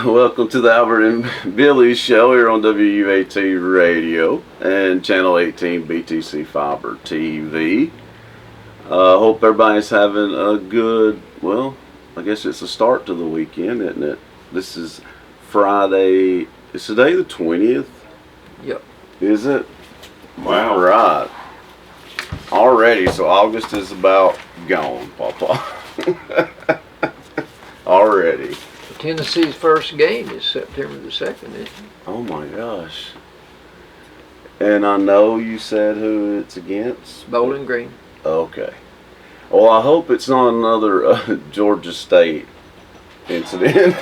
Welcome to the Albert and Billy Show here on WUAT Radio and Channel 18 BTC Fiber TV. Hope everybody's having a good, well, I guess it's a start to the weekend, isn't it? This is Friday, is today the 20th? Yep. Is it? Wow. Right. Already, so August is about gone, Papa. Already. Tennessee's first game is September the 2nd, isn't it? Oh my gosh. And I know you said who it's against? Bowling Green. Okay. Well, I hope it's not another Georgia State incident.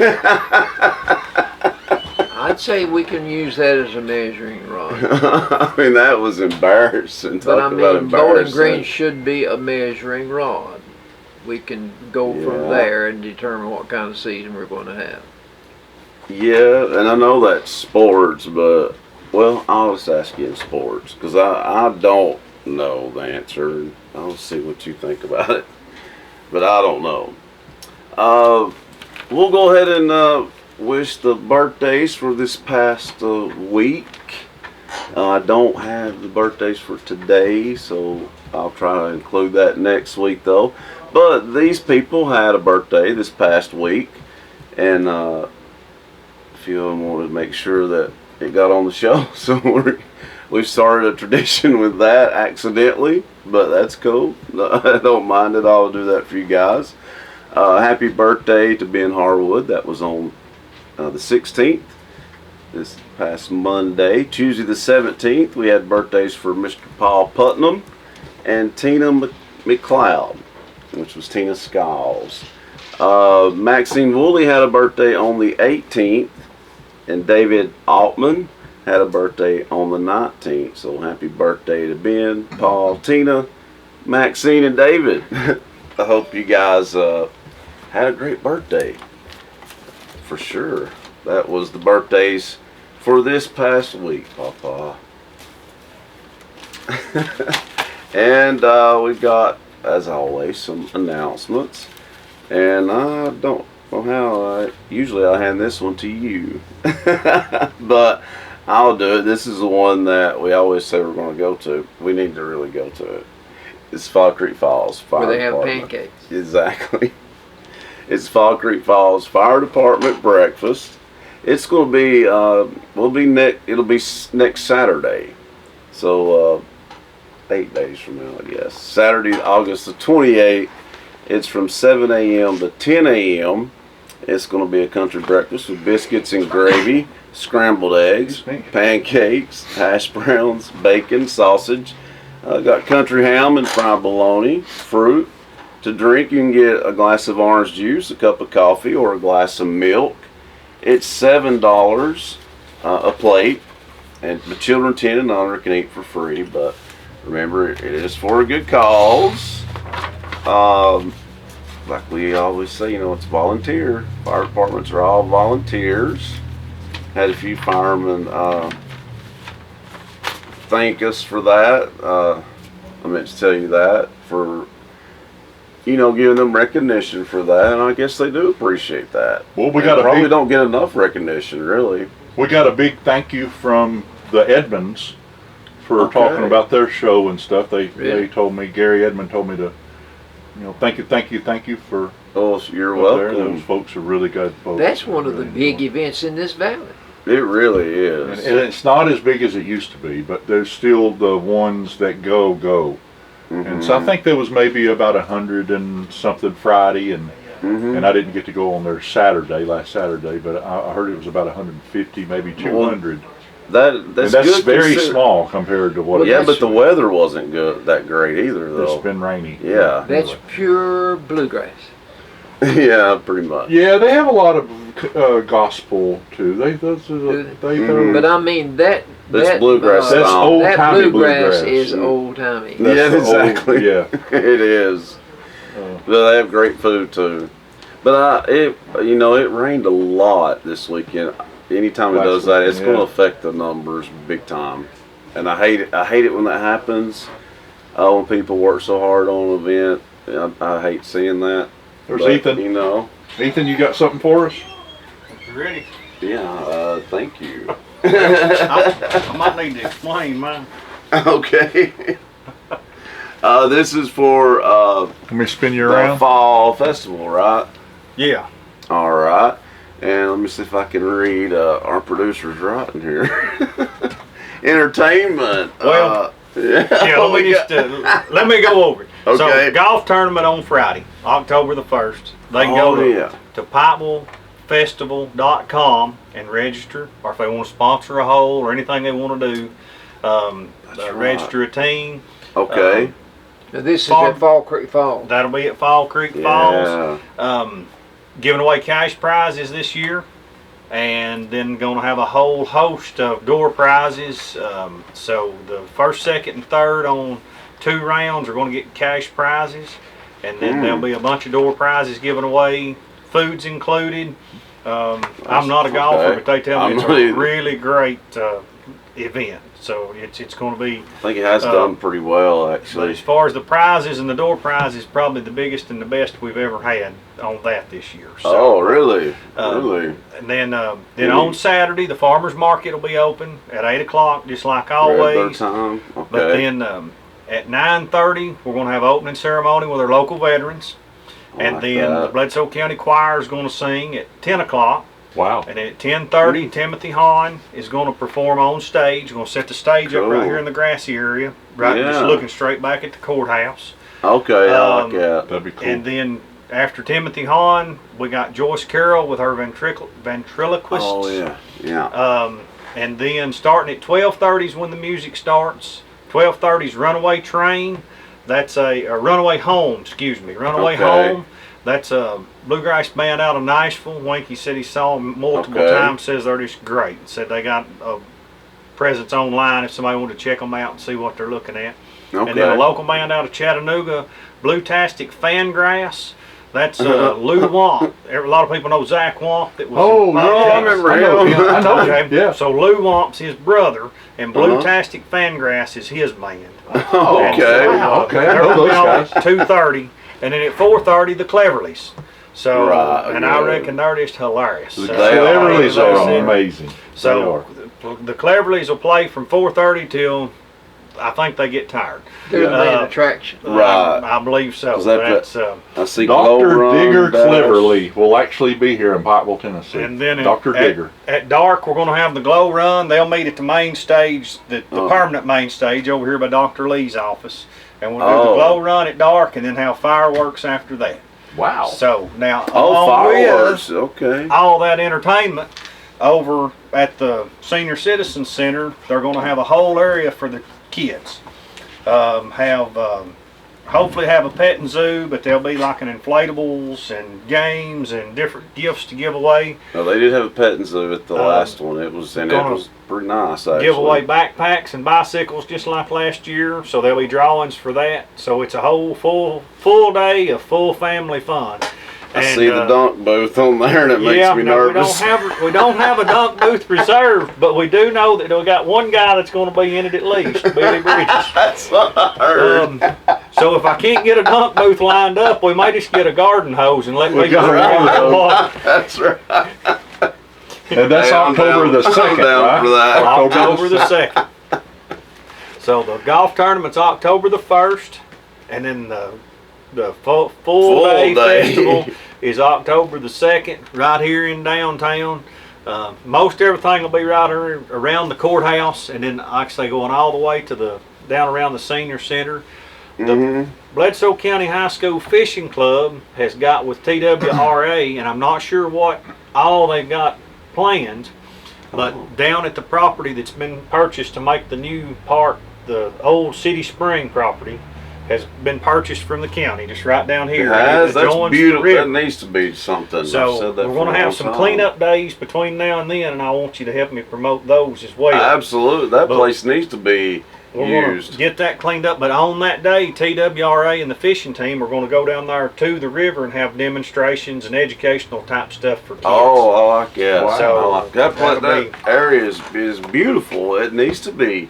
I'd say we can use that as a measuring rod. I mean, that was embarrassing. But I mean, Bowling Green should be a measuring rod. We can go from there and determine what kind of season we're going to have. Yeah, and I know that's sports, but, well, I'll just ask you in sports, because I don't know the answer. I'll see what you think about it, but I don't know. We'll go ahead and wish the birthdays for this past week. I don't have the birthdays for today, so I'll try to include that next week, though. But these people had a birthday this past week, and a few of them wanted to make sure that it got on the show. So we've started a tradition with that accidentally, but that's cool. I don't mind it. I'll do that for you guys. Happy birthday to Ben Harwood. That was on the 16th, this past Monday. Tuesday the 17th, we had birthdays for Mr. Paul Putnam and Tina McLeod, which was Tina Skiles. Maxine Woolley had a birthday on the 18th, and David Altman had a birthday on the 19th. So happy birthday to Ben, Paul, Tina, Maxine, and David. I hope you guys had a great birthday. For sure. That was the birthdays for this past week, Papa. And we've got, as always, some announcements, and I don't know how. Usually I hand this one to you, but I'll do it. This is the one that we always say we're going to go to. We need to really go to it. It's Fall Creek Falls Fire Where they have Department. pancakes. Exactly. It's Fall Creek Falls Fire Department breakfast. It's going to be it'll be next Saturday, so 8 days from now, I guess. Saturday, August the 28th. It's from 7 a.m. to 10 a.m. It's going to be a country breakfast with biscuits and gravy, scrambled eggs, pancakes, hash browns, bacon, sausage. Got country ham and fried bologna, fruit. To drink, you can get a glass of orange juice, a cup of coffee, or a glass of milk. It's $7 a plate, and the children 10 and under can eat for free, but remember, it is for a good cause. Like we always say, it's volunteer. Fire departments are all volunteers. Had a few firemen thank us for that. I meant to tell you that, for giving them recognition for that, and I guess they do appreciate that. Well, probably don't get enough recognition, really. We got a big thank you from the Edmonds for talking about their show and stuff. They told me, Gary Edmond told me to, thank you for. Oh, you're welcome. Those folks are really good folks. That's one of the big events in this valley. It really is. And it's not as big as it used to be, but there's still the ones that go. Mm-hmm. And so I think there was maybe about 100 and something Friday, and I didn't get to go on there last Saturday, but I heard it was about 150, maybe 200. That's good, very small compared to what it is. Yeah, but the weather wasn't that great either, though. It's been rainy. Yeah. That's pure bluegrass. Yeah, pretty much. Yeah, they have a lot of gospel too. But I mean that bluegrass. That's old-timey bluegrass is old-timey. Yeah, exactly. Yeah, it is. But they have great food too. But it rained a lot this weekend. Anytime it does that, it's going to affect the numbers big time. And I hate it when that happens. When people work so hard on an event, I hate seeing that. Ethan. You know. Ethan, you got something for us? You ready? Yeah, thank you. I might need to explain mine. Okay. This is for Let me spin you the around. fall festival, right? Yeah. All right. And let me see if I can read our producer's writing here. Entertainment. Well, yeah. Yeah, let me go over it. Okay. So, golf tournament on Friday, October the 1st. They can go to pikevillefestival.com and register, or if they want to sponsor a hole or anything they want to do, register a team. Okay. Now this is at Fall Creek Falls. That'll be at Fall Creek Falls. Giving away cash prizes this year, and then going to have a whole host of door prizes. So the first, second, and third on 2 rounds are going to get cash prizes, and then there'll be a bunch of door prizes given away, foods included. I'm not a golfer, but they tell me it's a really great event. So it's going to be. I think it has done pretty well, But actually. as far as the prizes and the door prizes, probably the biggest and the best we've ever had on that this year. So, Oh, really? Really? And then on Saturday, the farmers market will be open at 8 o'clock, just like Regular always. time. Okay. But then at 9:30, we're going to have an opening ceremony with our local veterans. And then the Bledsoe County Choir is going to sing at 10 o'clock. Wow. And then at 10:30, Timothy Hahn is going to perform on stage. We're going to set the stage up right here in the grassy area, just looking straight back at the courthouse. Okay, I like that. That'd be cool. And then after Timothy Hahn, we got Joyce Carroll with her ventriloquists. Oh, yeah. Yeah. And then starting at 12:30 is when the music starts. 12:30 is Runaway Train. That's a Runaway Home, excuse me. Runaway Home. That's a bluegrass band out of Nashville. Winky said he saw them multiple times. Says they're just great. Said they got presence online if somebody wanted to check them out and see what they're looking at. Okay. And then a local band out of Chattanooga, Blue-tastic Fangrass. That's Lou Wamp. A lot of people know Zach Wamp. That was I remember him. I know him. Okay. Yeah. So Lou Wamp's his brother, and Blue-tastic Fangrass is his band. Oh, okay. Okay, I know those guys. 2:30. And then at 4:30, the Cleverleys. So, and I yeah. reckon they're just hilarious. The Cleverleys are amazing. So, the Cleverleys will play from 4:30 till I think they get tired. They're the main attraction. Right. I believe so. I see Dr. Digger Cleverly will actually be here in Pikeville, Tennessee. And then Dr. Digger. At dark, we're going to have the glow run. They'll meet at the main stage, the permanent main stage over here by Dr. Lee's office. And we'll do the glow run at dark and then have fireworks after that. Wow. So now, fireworks. Okay. all that entertainment over at the Senior Citizen Center, they're going to have a whole area for the kids. Hopefully have a petting zoo, but there'll be like an inflatables and games and different gifts to give away. No, they did have a petting zoo at the last one. It was pretty nice, actually. Give away backpacks and bicycles just like last year, so there'll be drawings for that. So it's a whole full day of full family fun. I see the dunk booth on there, and it makes me nervous. We don't have a dunk booth reserved, but we do know that we got one guy that's going to be in it at least, Billy Bridges. That's what I heard. So if I can't get a dunk booth lined up, we may just get a garden hose and let people got water. That's right. And that's October the 2nd, I'm down right? for that. October the 2nd. So the golf tournament's October the 1st, and then the full day festival is October the 2nd, right here in downtown. Most everything will be right around the courthouse, and then actually going all the way to down around the senior center. The Bledsoe County High School Fishing Club has got with TWRA, and I'm not sure what all they've got planned, but down at the property that's been purchased to make the new park, the old City Spring property, has been purchased from the county, just right down here. That's beautiful. That needs to be something. So we're going to have some cleanup days between now and then, and I want you to help me promote those as well. Absolutely. That place needs to be We're going to get that cleaned up, but on that day, TWRA and the fishing team are going to go down there to the river and have demonstrations and educational type stuff for kids. Oh, I like that. Wow. So I like that area is beautiful. It needs to be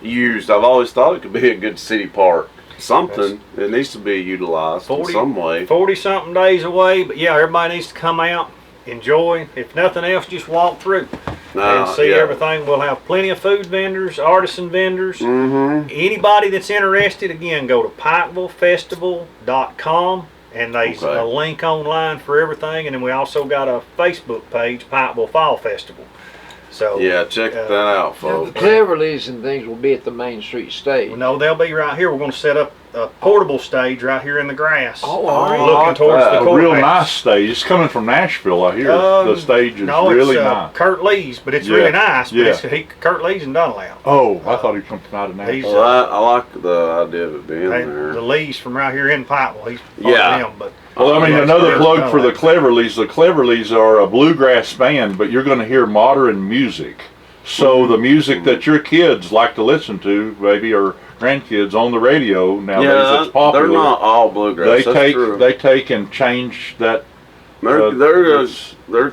used. I've always thought it could be a good city park. Something. It needs to be utilized in some way. 40-something days away, but yeah, everybody needs to come out enjoy. If nothing else, just walk through and see everything. We'll have plenty of food vendors, artisan vendors. Anybody that's interested, again, go to pikevillefestival.com. And there's a link online for everything, and then we also got a Facebook page, Pikeville Fall Festival. So yeah, check that out, folks. The Cleverleys and things will be at the Main Street stage. No, they'll be right here. We're going to set up a portable stage right here in the grass. Oh, all right. Looking towards the A courthouse. real nice stage. It's coming from Nashville, I hear. The stage is really it's, nice. Kurt Lee's, but it's really nice. But it's Kurt Lee's in Dunlap. Oh, I thought he come from out of Nashville. Well, I like the idea of it being there. The Lee's from right here in Pikeville. He's part of them, but well, I mean, another plug for the Cleverleys. The Cleverleys are a bluegrass band, but you're going to hear modern music. So the music that your kids like to listen to, maybe, or grandkids on the radio nowadays, it's popular. They're not all bluegrass. They take and change that. They can be They're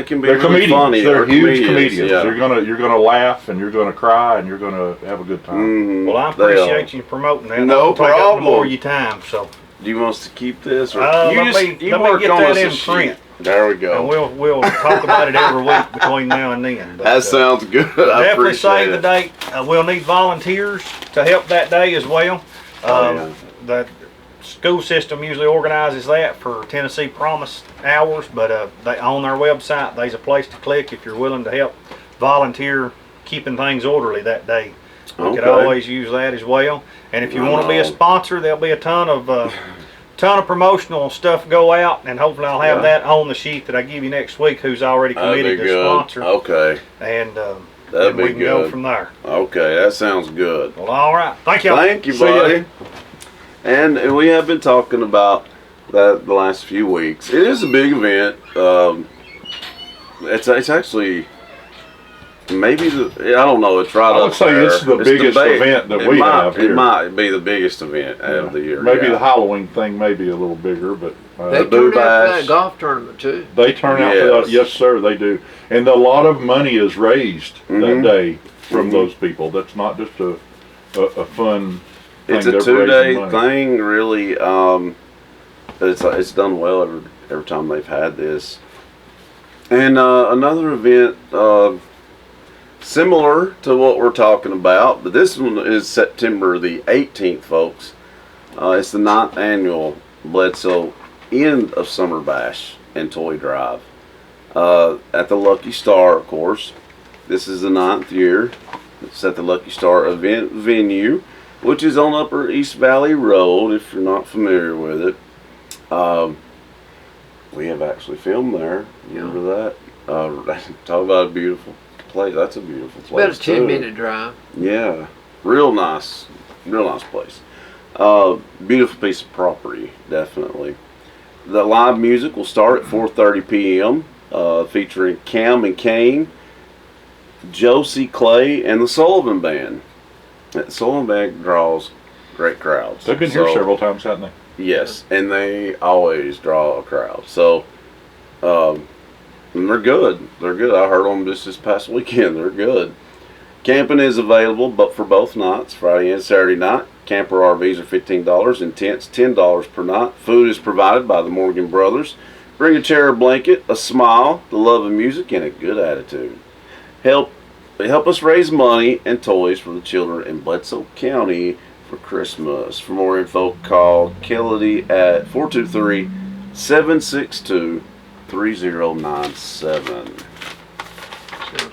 really comedians. funny. They're huge comedians. Yeah. You're gonna laugh and you're gonna cry and you're gonna have a good time. Well, I appreciate you promoting that. No Take up problem. more of your time. So Do you want us to keep this, or let me get that in print. There we go. And we'll talk about it every week between now and then. But, that sounds good. I definitely save appreciate the date. We'll need volunteers to help that day as well. The school system usually organizes that for Tennessee Promise hours, but they on their website there's a place to click if you're willing to help volunteer keeping things orderly that day. We could always use that as well. And if you want to be a sponsor, there'll be a ton of promotional stuff go out, and hopefully I'll have that on the sheet that I give you next week. Who's already committed to sponsor? Okay. And that'd be we can go from there. Okay, that sounds good. Well, all right. Thank you. Thank you, buddy. And we have been talking about that the last few weeks. It is a big event. It's actually maybe I don't know. It's right I would up say there. it's the biggest event that we have here. It might be the biggest event of the year. Maybe the Halloween thing may be a little bigger, but they turn out for that golf tournament too. They turn out for that. Yes, sir, they do. And a lot of money is raised that day from those people. That's not just a fun thing. It's a 2-day thing, really. It's done well every time they've had this. And another event similar to what we're talking about, but this one is September the 18th, folks. It's the 9th annual Bledsoe End of Summer Bash and Toy Drive at the Lucky Star, of course. This is the 9th year. It's at the Lucky Star event venue, which is on Upper East Valley Road, if you're not familiar with it. We have actually filmed there. Remember that? Talk about a beautiful place. That's a beautiful place. About a 10-minute drive. Yeah, real nice place. Beautiful piece of property, definitely. The live music will start at 4:30 p.m. Featuring Cam and Kane, Josie Clay, and the Sullivan Band. The Sullivan Band draws great crowds. They've been here several times, haven't they? Yes, and they always draw a crowd. So, and they're good. They're good. I heard them just this past weekend. They're good. Camping is available, but for both nights, Friday and Saturday night. Camper RVs are $15 and tents $10 per night. Food is provided by the Morgan Brothers. Bring a chair, a blanket, a smile, the love of music, and a good attitude. Help us raise money and toys for the children in Bledsoe County for Christmas. For more info, call Kennedy at 423-762-3097. Sounds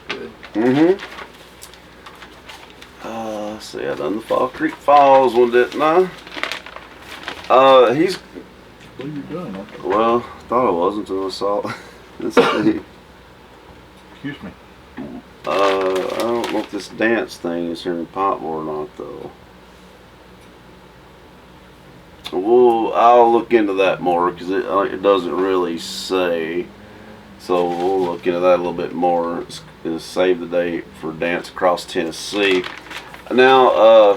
good. Let's see, I done the Fall Creek Falls one, didn't I? What are you doing? Well, I thought I was until I saw it. Let's see. Excuse me. I don't know if this dance thing is here in Pikeville or not, though. Well, I'll look into that more because it doesn't really say. So we'll look into that a little bit more. It's save the date for Dance Across Tennessee. Now,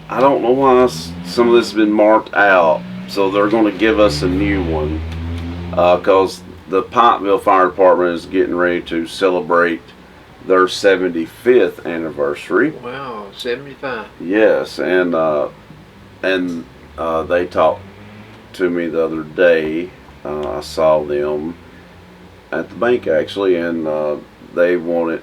I don't know why some of this has been marked out. So they're going to give us a new one because the Pikeville Fire Department is getting ready to celebrate their 75th anniversary. Wow, 75. Yes, and they talked to me the other day, I saw them at the bank actually, and they want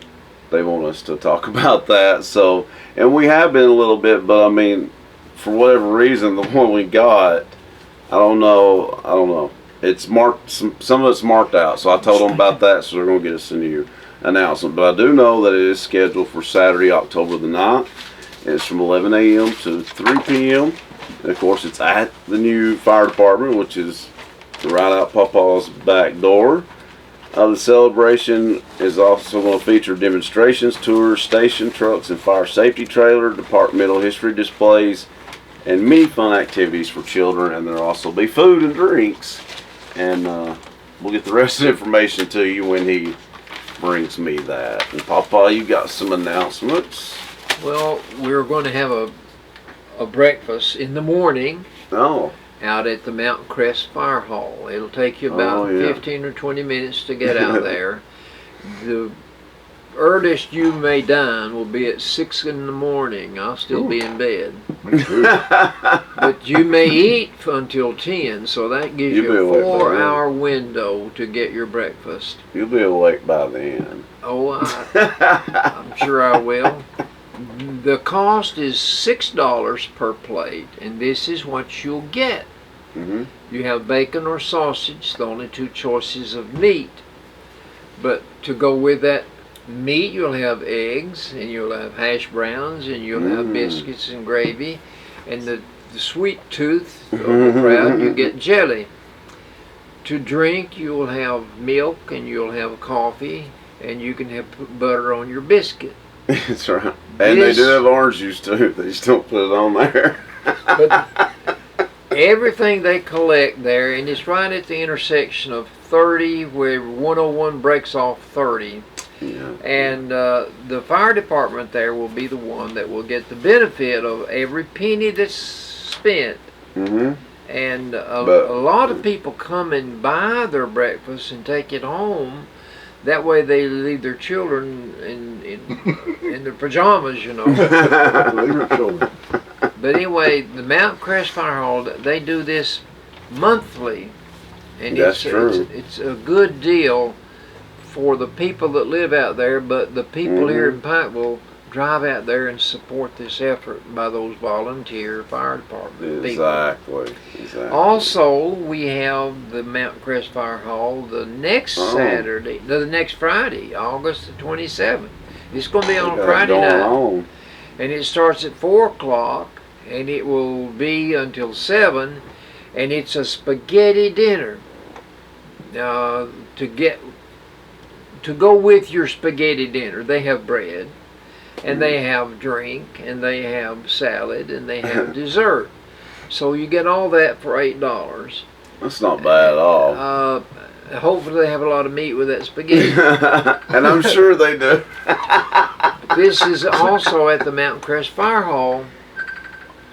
us to talk about that. So, and we have been a little bit, but I mean, for whatever reason, the one we got, I don't know. It's marked. Some of it's marked out. So I told them about that. So they're gonna get us a new announcement. But I do know that it is scheduled for Saturday, October the 9th. It's from 11 a.m. to 3 p.m. And of course, it's at the new fire department, which is right out Papa's back door. The celebration is also going to feature demonstrations, tours, station trucks, and fire safety trailer, departmental history displays, and many fun activities for children. And there'll also be food and drinks. And we'll get the rest of the information to you when he brings me that. And Papa, you got some announcements? Well, we're going to have a breakfast in the morning. Oh. Out at the Mountain Crest Fire Hall. It'll take you about 15 or 20 minutes to get out there. The earliest you may dine will be at 6 in the morning. I'll still be in bed. But you may eat until 10, so that gives you a 4-hour window to get your breakfast. You'll be awake by then. Oh, I'm sure I will. The cost is $6 per plate, and this is what you'll get. Mm-hmm. You have bacon or sausage, the only two choices of meat. But to go with that meat, you'll have eggs, and you'll have hash browns, and you'll have biscuits and gravy. And the sweet tooth of the crowd, you get jelly. To drink, you'll have milk, and you'll have coffee, and you can have butter on your biscuit. That's right. And they do have orange juice too. They just don't put it on there. But everything they collect there, and it's right at the intersection of 30 where 101 breaks off 30. Yeah. And the fire department there will be the one that will get the benefit of every penny that's spent. Mm-hmm. And a lot of people come and buy their breakfast and take it home. That way they leave their children in their pajamas, you know. But anyway, the Mount Crest Fire Hall, they do this monthly. And That's true. It's a good deal for the people that live out there, but the people here in Pikeville drive out there and support this effort by those volunteer fire department people. Exactly. Also, we have the Mount Crest Fire Hall the next Saturday, no, the next Friday, August the 27th. It's going to be on a Friday night. And it starts at 4 o'clock, and it will be until 7, and it's a spaghetti dinner. To go with your spaghetti dinner, they have bread, and they have drink, and they have salad, and they have dessert. So you get all that for $8. That's not bad at all. Hopefully they have a lot of meat with that spaghetti. And I'm sure they do. This is also at the Mountain Crest Fire Hall,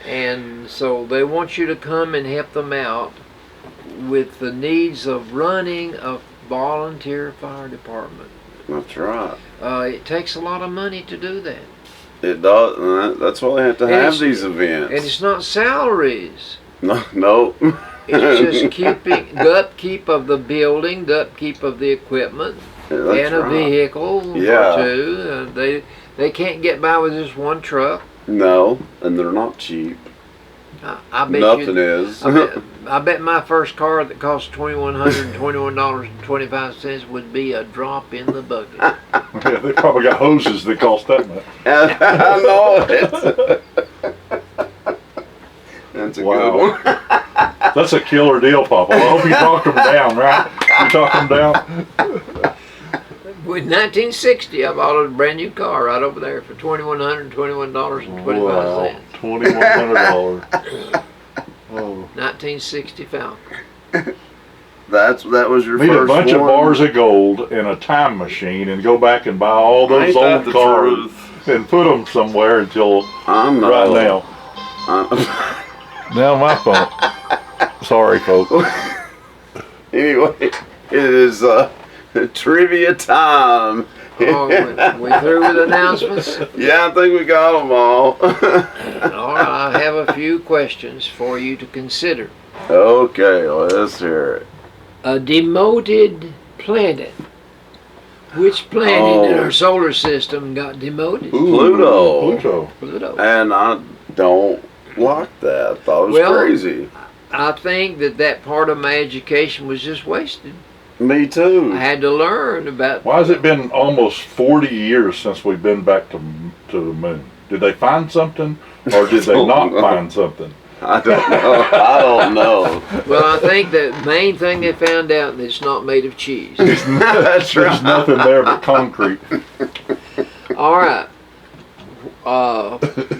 and so they want you to come and help them out with the needs of running a volunteer fire department. That's right. It takes a lot of money to do that. It does. And that's why they have to have these events. And it's not salaries. No. It's just keeping the upkeep of the building, the upkeep of the equipment, and a vehicle or two. They can't get by with just one truck. No, and they're not cheap. I bet Nothing is. I bet my first car that cost $2,121.25 would be a drop in the bucket. Yeah, they probably got hoses that cost that much. I know it. That's a good one. That's a killer deal, Papa. I hope you talked them down, right? You talked them down? In 1960, I bought a brand new car right over there for $2,121.25. Wow, $2,100. Oh. 1960 Falcon. That was your Need first a bunch one. of bars of gold and a time machine and go back and buy all those Ain't old that the cars truth? and put them somewhere until I'm not right now. Now my fault. Sorry, folks. Anyway, it is trivia time. Oh, we through with announcements? Yeah, I think we got them all. All right, I have a few questions for you to consider. Okay, let's hear it. A demoted planet. Which planet in Oh. our solar system got demoted? Ooh, Pluto. Pluto. Pluto. And I don't like that. I thought it was Well, crazy. I think that part of my education was just wasted. Me too. I had to learn about. Why has it been almost 40 years since we've been back to the moon? Did they find something, or did they not find something? I don't know. I don't know. Well, I think the main thing they found out that it's not made of cheese. That's There's nothing there but concrete. All right.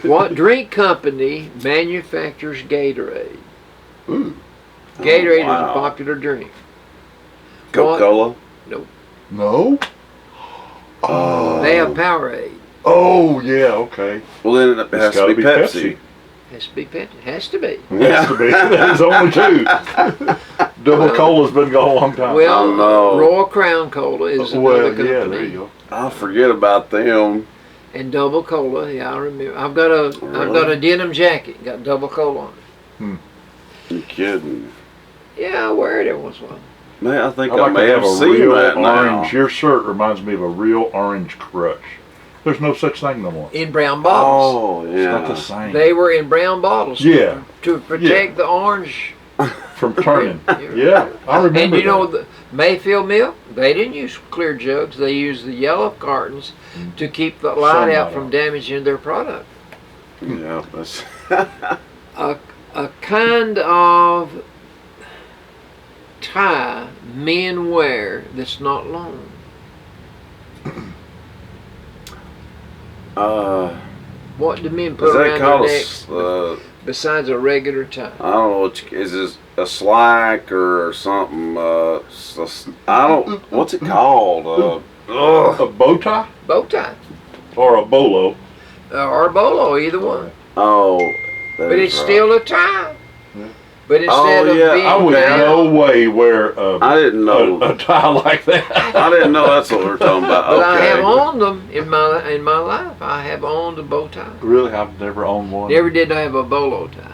What drink company manufactures Gatorade? Ooh. Gatorade is wow. a popular drink. Coca-Cola. No? Oh. They have Powerade. Oh, yeah, okay. Well, then it has to gotta be be Pepsi. Has to be Pepsi. Has to be. Has to be. There's only two. Double Well- Cola's been gone a long time. Well, Oh, no. Royal Crown Cola is well, another yeah, company. there you go. I forget about them. And Double Cola, yeah, I remember. I've got a denim jacket, got Double Cola on it. You kidding? Yeah, I wear it every once in a while. Man, I think I I like may to have have a seen real that now. orange. Your shirt reminds me of a real orange crush. There's no such thing no more. In brown bottles. Oh, It's not the yeah. same. They were in brown bottles. Yeah. To protect the orange. From turning. Yeah, I remember. And you know, that. the Mayfield milk, they didn't use clear jugs. They used the yellow cartons to keep the light Sunlight out from out. damaging their product. Yeah, that's A kind of tie men wear that's not long. What do men put is that around their called necks besides a regular tie? I don't know what is this, a slack or something? I don't. What's it called? A bow tie Bow tie. or a bolo. Or a bolo, either one. Oh, that But is it's right. still a tie. Yeah. But instead of yeah, being I would down, no way wear I didn't know. a tie like that. I didn't know that's what we were talking about. but I have Okay. owned them in my life. I have owned a bow tie. Really, I've never owned one. Never did have a bolo tie.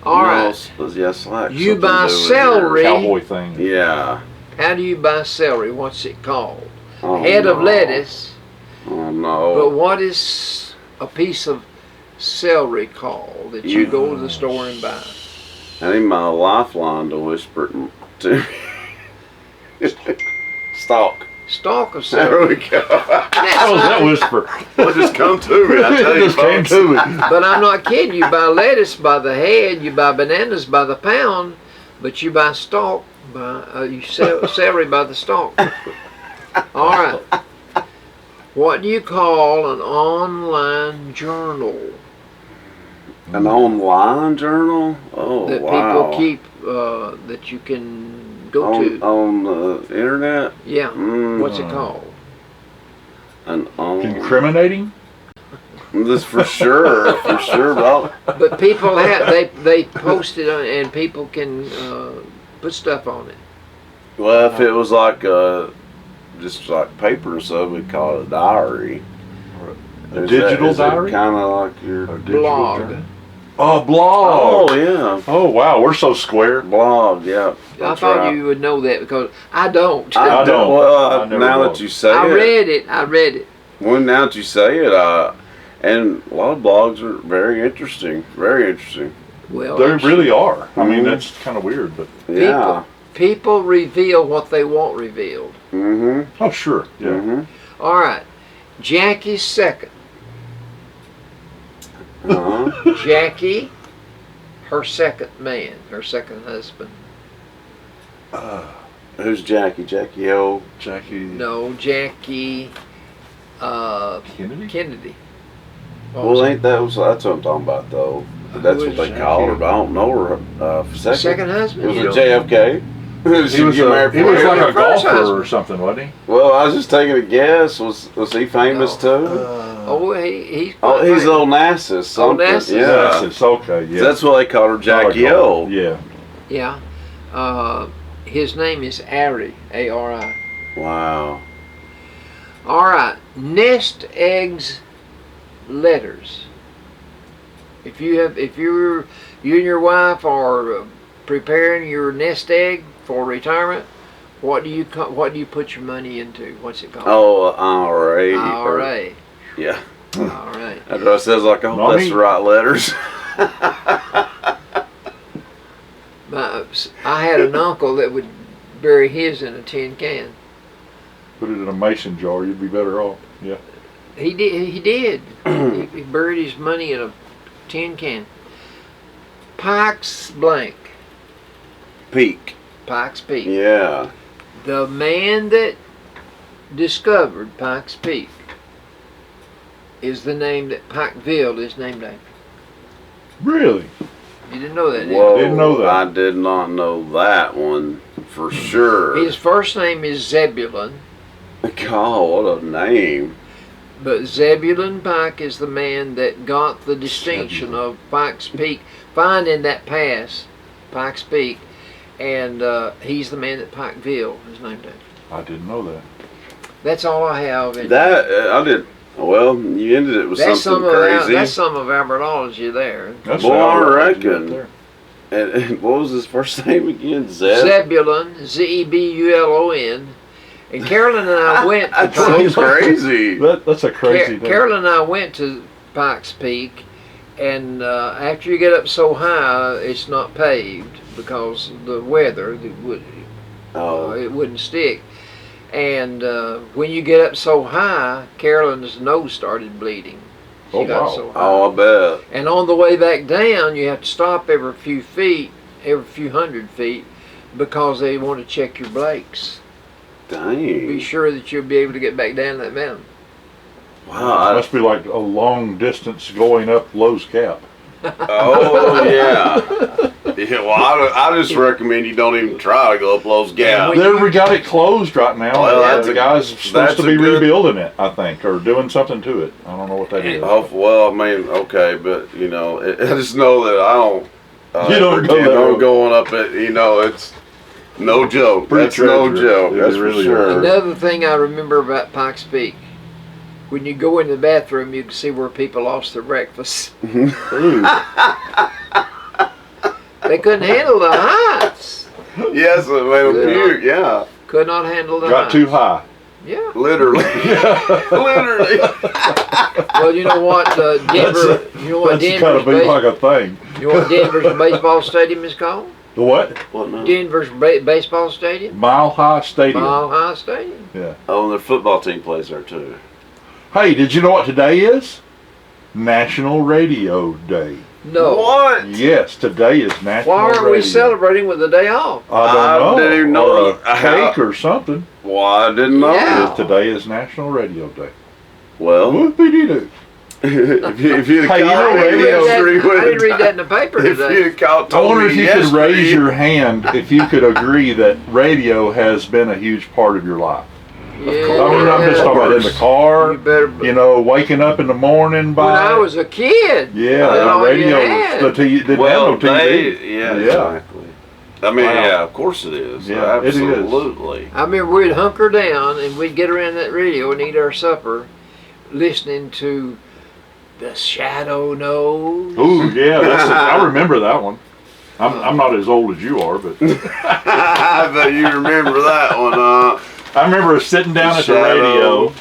All No, right. yeah, slack. You something buy to do with celery. Cowboy thing. your- Yeah. How do you buy celery? What's it called? Oh, Head of no. lettuce. Oh But no. what is a piece of celery called that you go to the store and buy? I need my lifeline to whisper it to me. Stalk. Stalk of There celery. we go. How was that whisper? What just come to me? I tell It you, just came folks. to me. But I'm not kidding. You buy lettuce by the head. You buy bananas by the pound. But you buy stalk by you sell celery by the stalk. All right. What do you call an online journal An online journal? Oh, that wow. people keep that you can go to? On the internet? Yeah. Mm, What's it called? an on. Incriminating? This for sure, for sure. But But people have they post it on, and people can put stuff on it. well, if it was like just like paper and stuff, we'd call it a diary. A digital diary? Kind of like your A digital Blog. journal? Oh, blog. Oh yeah, Oh, wow, we're so square. blog. Yeah, I that's thought right. you would know that because I don't. I don't. don't. Well, I never now will. that you say I it, read it. I read it. well, now that you say it, and a lot of blogs are very interesting. Very interesting. Well, They I'm sure really are. I mean, Mhm. that's kind of weird, but. Yeah. people reveal what they want revealed. Mm-hmm. Oh, sure. Yeah. Mm-hmm. All right, Jackie's second. Uh-huh. Jackie, her second man, her second husband. Who's Jackie? Jackie O. Jackie No, Jackie Kennedy? Kennedy. What Well, was ain't that's what I'm talking about though. That's what they call her, but I don't know her. it? Second. Second husband. Was you it know? JFK? He was, he was like a First golfer husband. or something, wasn't he? Well, I was just taking a guess. Was he famous too? Oh, he's Oh, quite he's famous. Onassis. Something. Onassis. Yeah. Yes, it's okay. Yeah. That's why they call her Jackie O. Yeah. Yeah. His name is Ari, A-R-I. Wow. All right, nest eggs letters. If you and your wife are preparing your nest egg for retirement, what do you put your money into? What's it called? Oh, IRA. IRA. Yeah. All right. That's what it says. Like, I hope that's the right letters. I had an uncle that would bury his in a tin can. Put it in a mason jar, you'd be better off. Yeah. He did. He buried his money in a tin can. Pikes blank. Peak. Pikes Peak. Yeah. The man that discovered Pikes Peak is the name that Pikeville is named after. Really? You didn't know that, did you? Whoa, Didn't know that. I did not know that one for sure. His first name is Zebulon, God, what a name. but Zebulon Pike is the man that got the distinction of Pikes Peak, finding that pass, Pikes Peak, and he's the man that Pikeville is named after. I didn't know that. That's all I have. That, I did. Well, you ended it with something crazy. That's some of Albertology there. That's Boy, I right reckon. there. And what was his first name again? Zebulon, Zebulon. And Carolyn and I went to That's so crazy. That's a crazy thing. Carolyn and I went to Pikes Peak, and after you get up so high, it's not paved because the weather it wouldn't stick. And when you get up so high, Carolyn's nose started bleeding. She Oh, got wow. so high. Oh, I bet. And on the way back down, you have to stop every few hundred feet, because they want to check your brakes. Be Dang. sure that you'll be able to get back down that mountain. Wow. Must be like a long distance going up Lowe's Cap. Oh, yeah. Yeah, well, I just recommend you don't even try to go up Lowe's Gap. They got it closed right now. Well, Yeah, that's the a- guy's supposed that's to a be good- rebuilding it, I think, or doing something to it. I don't know what that is. Oh, well, I mean, okay, but, you know, I just know that I don't. You don't go that road. going up it, you know, it's no joke. Pretty That's no treacherous. joke. It That's really for sure. Another thing I remember about Pikes Peak, when you go in the bathroom, you can see where people lost their breakfast. Ooh. They couldn't handle the heights. Yes, it made them Yeah. puke, yeah. Could not handle the Got heights. too high. Yeah. Literally. Literally. Well, you know what, Denver. You know what That's gotta be like a thing. You know what Denver's baseball stadium is called? The what? What now? Denver's baseball stadium. Mile High Stadium. Mile High Stadium. Yeah. Oh, and their football team plays there too. Hey, did you know what today is? National Radio Day. No. What? Yes, today is National Why aren't Radio. we celebrating with the day off? I don't I know. didn't even know Or a how- cake or something. Well, I didn't know. Yeah. Yes, today is National Radio Day. Well, Whoopie-doo. if you'd have Hey, you know called me radio- yesterday, I didn't read that in the paper If today. you'd have called, I told wonder me if you could yesterday, raise your hand if you could agree that radio has been a huge part of your life. Yeah. I mean, I'm just talking about in the car, You better. you know, waking up in the morning by. When I was a kid. yeah, that's the all you radio, had. the didn't well, have no TV. yeah, Yeah. exactly. I mean, Wow. yeah, of course it is. Yeah, it is. Absolutely. I remember we'd hunker down and we'd get around that radio and eat our supper, listening to The Shadow Knows. Ooh, yeah, I remember that one. I'm not as old as you are, but I bet you remember that one. I remember sitting down at the Shadow. radio,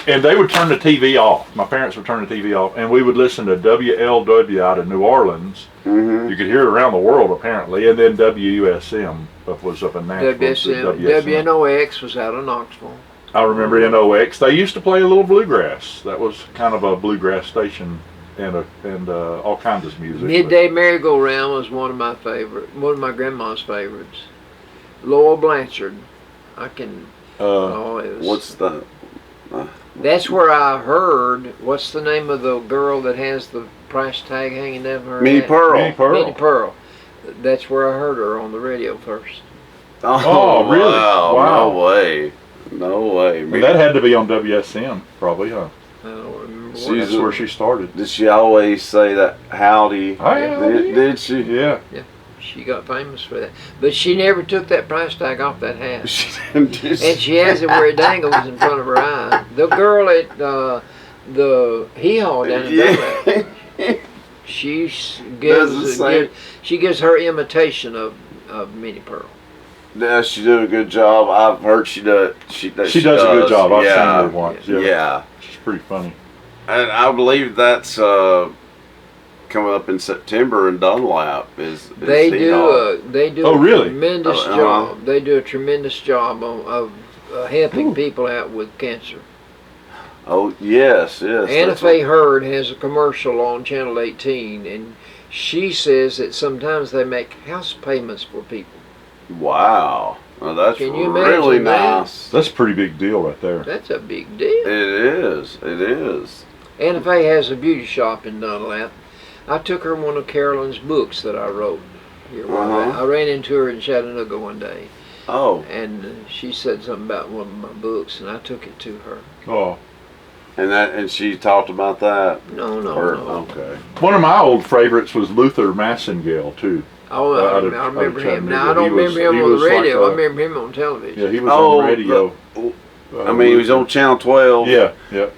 and they would turn the TV off. My parents would turn the TV off, and we would listen to WLW out of New Orleans. Mm-hmm. You could hear it around the world, apparently, and then WUSM was up in Nashville. so WNOX was out of Knoxville. I remember NOX. They used to play a little bluegrass. That was kind of a bluegrass station, and all kinds of music. Midday Merry-Go-Round was one of my grandma's favorites. Lowell Blanchard. I can. But, it was, What's the? That's where I heard. What's the name of the girl that has the price tag hanging down her Minnie head? Pearl. Minnie Pearl. Minnie Pearl. That's where I heard her on the radio first. Oh, really? Wow. Wow. No way. No way. And that had to be on WSM, probably, huh? I don't remember. She's What That's where she started. Did she always say that howdy? Howdy. Did she? Yeah. she got famous for that, but she never took that price tag off that hat. She didn't. And she has it where it dangles in front of her eye. The girl at the hee-haw down in Bel Yeah. she Does the same. gives her imitation of Minnie Pearl. Yeah, she did a good job. I've heard she does. She does a good job. I've yeah. seen her once. Yeah. She's pretty funny. And I believe that's coming up in September in Dunlap. They do Oh, a really? tremendous job. They do a tremendous job of helping people out with cancer. Oh yes. Anna Faye Hurd has a commercial on Channel 18, and she says that sometimes they make house payments for people. Wow. Well, that's Can you really imagine that? nice. That's a pretty big deal right there. That's a big deal. It is. It is. Anna Faye has a beauty shop in Dunlap. I took her one of Carolyn's books that I wrote. Here, I ran into her in Chattanooga one day. Oh. And she said something about one of my books, and I took it to her. Oh. And she talked about that? No. Okay. One of my old favorites was Luther Massengale, too. Oh, I remember him. Now, I don't remember him on the radio. I remember him on television. Yeah, he was on radio. He was on Channel 12. Yeah,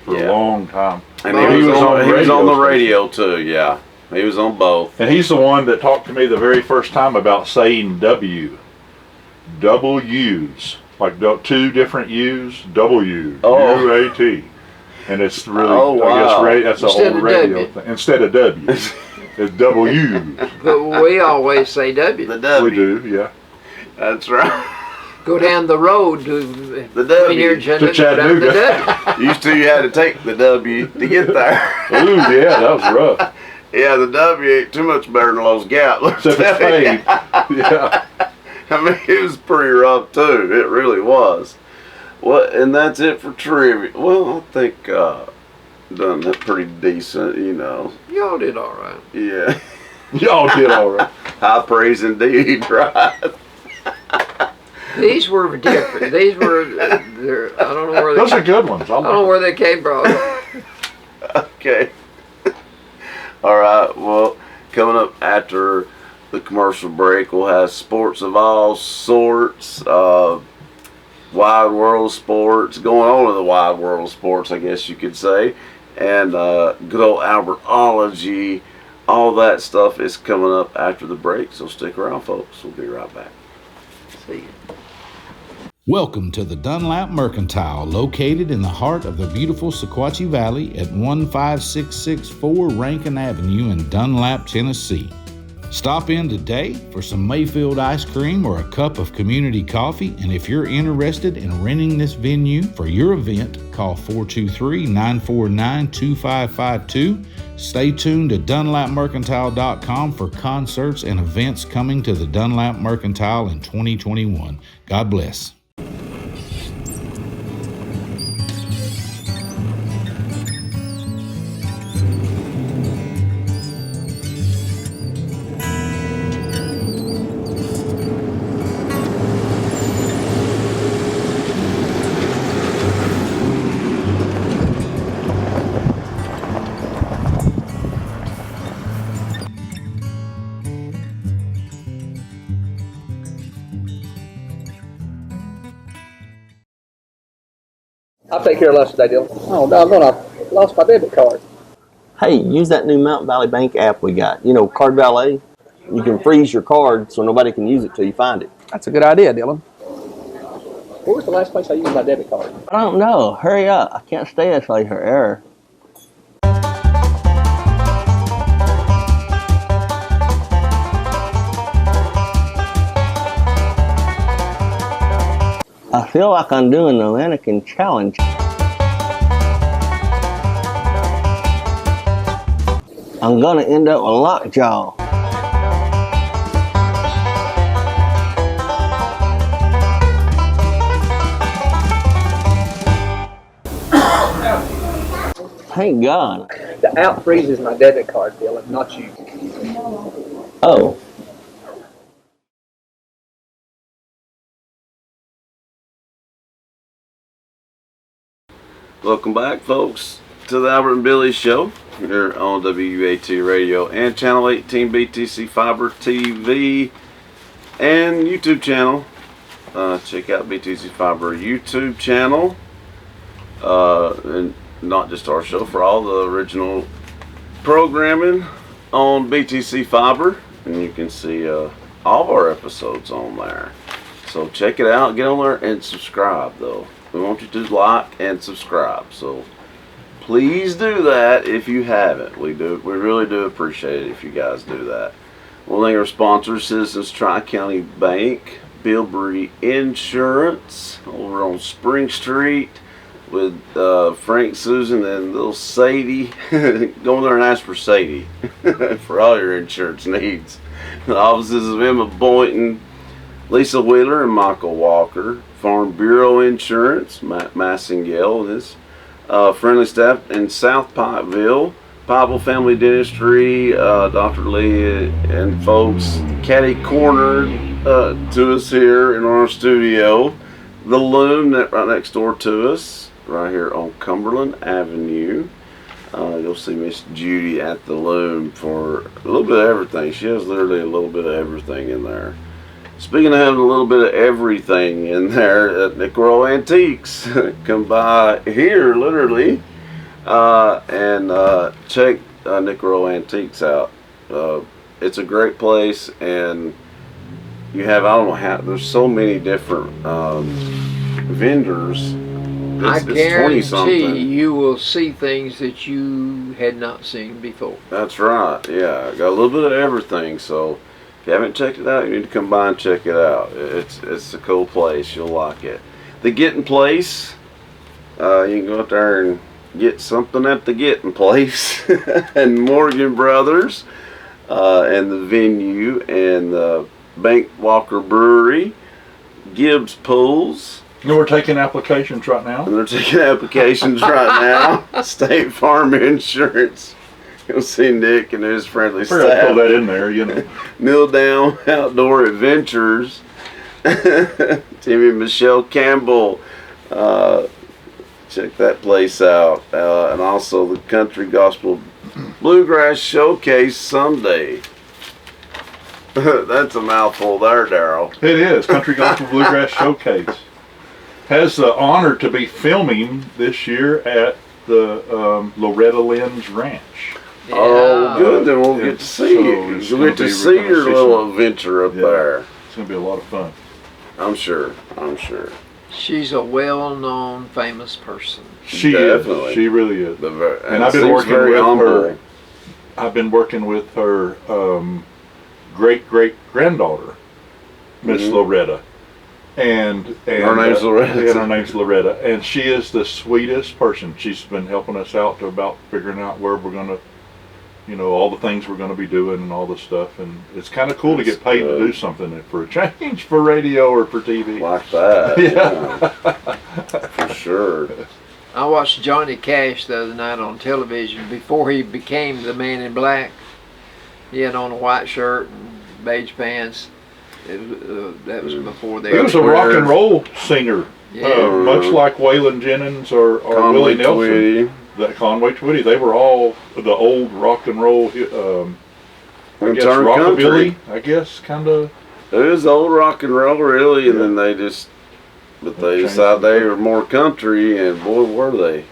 for a long time. And he was on the radio, too, yeah. He was on both. And he's the one that talked to me the very first time about saying W. Double U's. Like two different U's, W. UAT. And it's really, I guess, that's an old radio thing. Instead of W. It's W. But we always say W. The W. We do, yeah. That's right. Go down the road to the W. Here to Chattanooga. The W. Used to, you had to take the W to get there. Ooh, yeah, that was rough. Yeah, the W ain't too much better than Lowe's Gap. Except it's paid. Yeah. I mean, it was pretty rough, too. It really was. Well, and that's it for trivia. Well, I think done that pretty decent, you know. Y'all did all right. Yeah. Y'all did all right. High praise indeed, right? These were different. These were, I don't know where they Those are good ones. I don't know where they came from. Okay. All right. Well, coming up after the commercial break, we'll have sports of all sorts, wide world of sports, going on in the wide world of sports, I guess you could say, and good old Albertology. All that stuff is coming up after the break, so stick around, folks. We'll be right back. See you. Welcome to the Dunlap Mercantile, located in the heart of the beautiful Sequatchie Valley at 15664 Rankin Avenue in Dunlap, Tennessee. Stop in today for some Mayfield ice cream or a cup of community coffee, and if you're interested in renting this venue for your event, call 423-949-2552. Stay tuned to DunlapMercantile.com for concerts and events coming to the Dunlap Mercantile in 2021. God bless. I'll take care of less today, Dylan. Oh, doggone, I lost my debit card. Hey, use that new Mountain Valley Bank app we got. You know, Card Valet. You can freeze your card so nobody can use it till you find it. That's a good idea, Dylan. Where was the last place I used my debit card? I don't know. Hurry up. I can't stay until I hear error. I feel like I'm doing the mannequin challenge. I'm gonna end up with lockjaw. Thank God. The app freezes my debit card, Dylan, not you. Oh. Welcome back, folks, to the Albert and Billy Show here on WUAT Radio and Channel 18 BTC Fiber TV and YouTube channel. Check out BTC Fiber YouTube channel, and not just our show, for all the original programming on BTC Fiber, and you can see all of our episodes on there. So check it out. Get on there and subscribe, though. We want you to like and subscribe. So please do that if you haven't. We really do appreciate it if you guys do that. One thing, our sponsor, Citizens Tri-County Bank, Bilberry Insurance, over on Spring Street with Frank, Susan, and little Sadie. Go in there and ask for Sadie for all your insurance needs. The offices of Emma Boynton, Lisa Wheeler, and Michael Walker. Farm Bureau Insurance, Matt Massingale, and his friendly staff in South Pikeville. Pikeville Family Dentistry, Dr. Lee and folks catty-cornered to us here in our studio. The Loom, right next door to us, right here on Cumberland Avenue. You'll see Miss Judy at the Loom for a little bit of everything. She has literally a little bit of everything in there. Speaking of having a little bit of everything in there, at Nick-Roll Antiques, come by here literally and check Nick-Roll Antiques out. It's a great place, and you have, I don't know how, there's so many different vendors. I It's guarantee 20-something. you will see things that you had not seen before. That's right, yeah. Got a little bit of everything, so if you haven't checked it out, you need to come by and check it out. It's a cool place. You'll like it. The Getting Place, you can go out there and get something at the Getting Place. And Morgan Brothers, and the Venue, and the Bank Walker Brewery, Gibbs Pools. And we're taking applications right now. And they're taking applications right now. State Farm Insurance. You'll see Nick and his friendly We're gonna staff. pull that in there, you know. Kneel Down Outdoor Adventures. Timmy and Michelle Campbell. Check that place out. And also the Country Gospel Bluegrass Showcase Sunday. That's a mouthful there, Darryl. It is Country Gospel Bluegrass Showcase. Has the honor to be filming this year at the Loretta Lynn's Ranch. Oh, good. Then we'll get to see So you. it's You'll gonna get to be- see we're gonna your see little some- adventure up Yeah. there. It's going to be a lot of fun. I'm sure. I'm sure. She's a well-known, famous person. She Definitely. is. She really is. And I've been seems working very with humble. her. I've been working with her great-great-granddaughter, Miss Mhm. Loretta. And Her name's Loretta. And her name's Loretta. And she is the sweetest person. She's been helping us out to about figuring out where we're going to, you know, all the things we're going to be doing and all this stuff. And it's kind of cool to get paid to do something for a change for radio or for TV. Like that. Yeah. For sure. I watched Johnny Cash the other night on television before he became the Man in Black. He had on a white shirt and beige pants. That was before they. He was a rock and roll singer, Yeah. much like Waylon Jennings or Conway Willie Nelson. Twitty. That Conway Twitty, they were all the old rock and roll, I And guess turned rockabilly, country. I guess, kind of. It was old rock and roll, really, and Yeah. then they just, but They they changed decided they it. were more country, and boy, were they.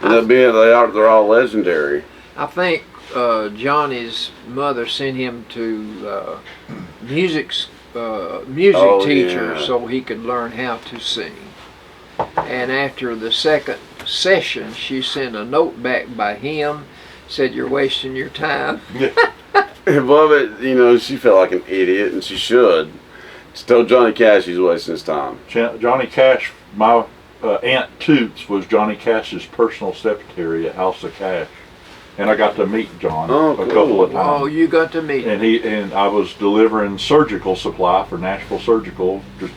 And they're all legendary. I think Johnny's mother sent him to music Oh, teacher yeah. so he could learn how to sing. And after the second session, she sent a note back by him, said, "You're wasting your time." Above it, you know, she felt like an idiot, and she should. She told Johnny Cash he's wasting his time. Johnny Cash, my Aunt Toots was Johnny Cash's personal secretary at House of Cash. And I got to meet John Oh, a cool. couple of times. Oh, you got to meet him. And I was delivering surgical supply for Nashville Surgical just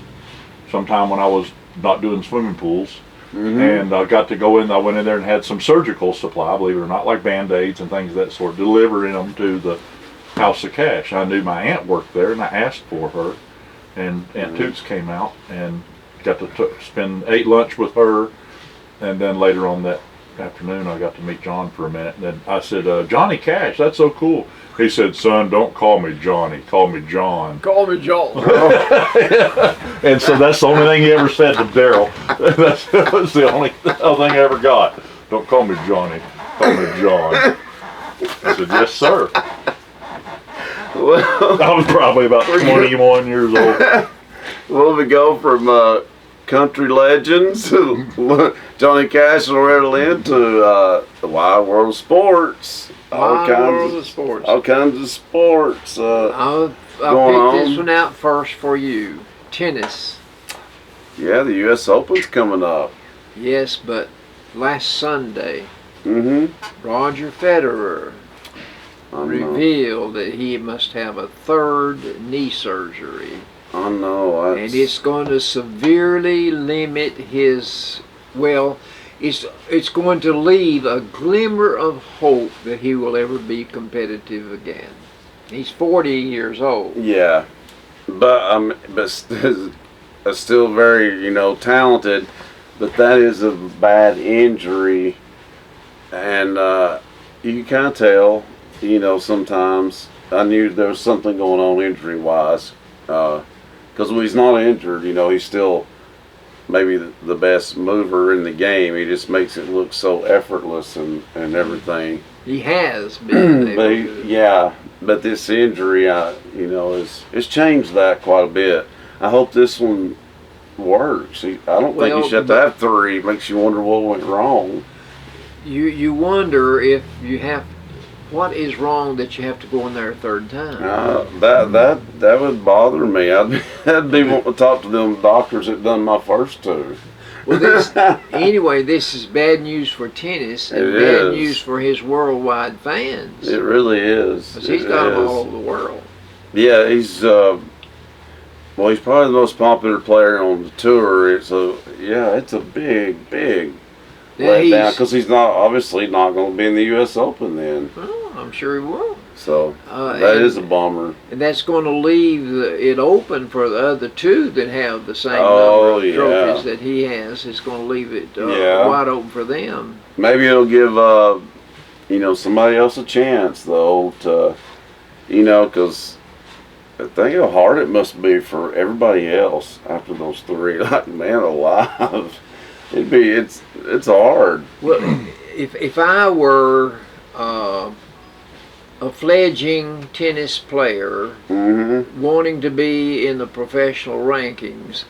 sometime when I was not doing swimming pools. Mm-hmm. And I got to go in, I went in there and had some surgical supply, believe it or not, like Band-Aids and things of that sort, delivering them to the House of Cash. I knew my aunt worked there and I asked for her. And Aunt Toots came out and got to ate lunch with her. And then later on that afternoon, I got to meet John for a minute. And then I said, Johnny Cash, that's so cool. He said, "Son, don't call me Johnny, call me John." Call me John. And so that's the only thing he ever said to Daryl. That was the only thing I ever got. "Don't call me Johnny, call me John." I said, "Yes, sir." Well, I was probably about 21 years old. Well, we go from country legends, Johnny Cash and Loretta Lynn, to the wide world of sports. Wide world of sports. All kinds of sports. I'll going pick this on. one out first for you. Tennis. Yeah, the U.S. Open's coming up. Yes, but last Sunday, Mm-hmm. Roger Federer I know. revealed that he must have a third knee surgery. I know. And it's going to severely limit his, well, it's going to leave a glimmer of hope that he will ever be competitive again. He's 40 years old. Yeah, but still very talented. But that is a bad injury, and you can kind of tell. Sometimes I knew there was something going on injury wise. Because when he's not injured, he's still maybe the best mover in the game. He just makes it look so effortless and everything. He has been able to. But this injury, it's changed that quite a bit. I hope this one works. I don't think you should have to have three. It makes you wonder what went wrong. You wonder if you have. What is wrong that you have to go in there a third time? That would bother me. I'd be wanting to talk to them doctors that done my first two. Well, anyway, this is bad news for tennis and bad news for his worldwide fans. It really is. Because he's got them all over the world. Yeah, he's he's probably the most popular player on the tour. So it's a big letdown because he's obviously not going to be in the U.S. Open then. Well, I'm sure he will. So that is a bummer. And that's going to leave it open for the other two that have the same number of trophies that he has. It's going to leave it wide open for them. Maybe it'll give somebody else a chance though to because think how hard it must be for everybody else after those three. Like, man alive. It's hard. Well, if I were a fledgling tennis player wanting to be in the professional rankings,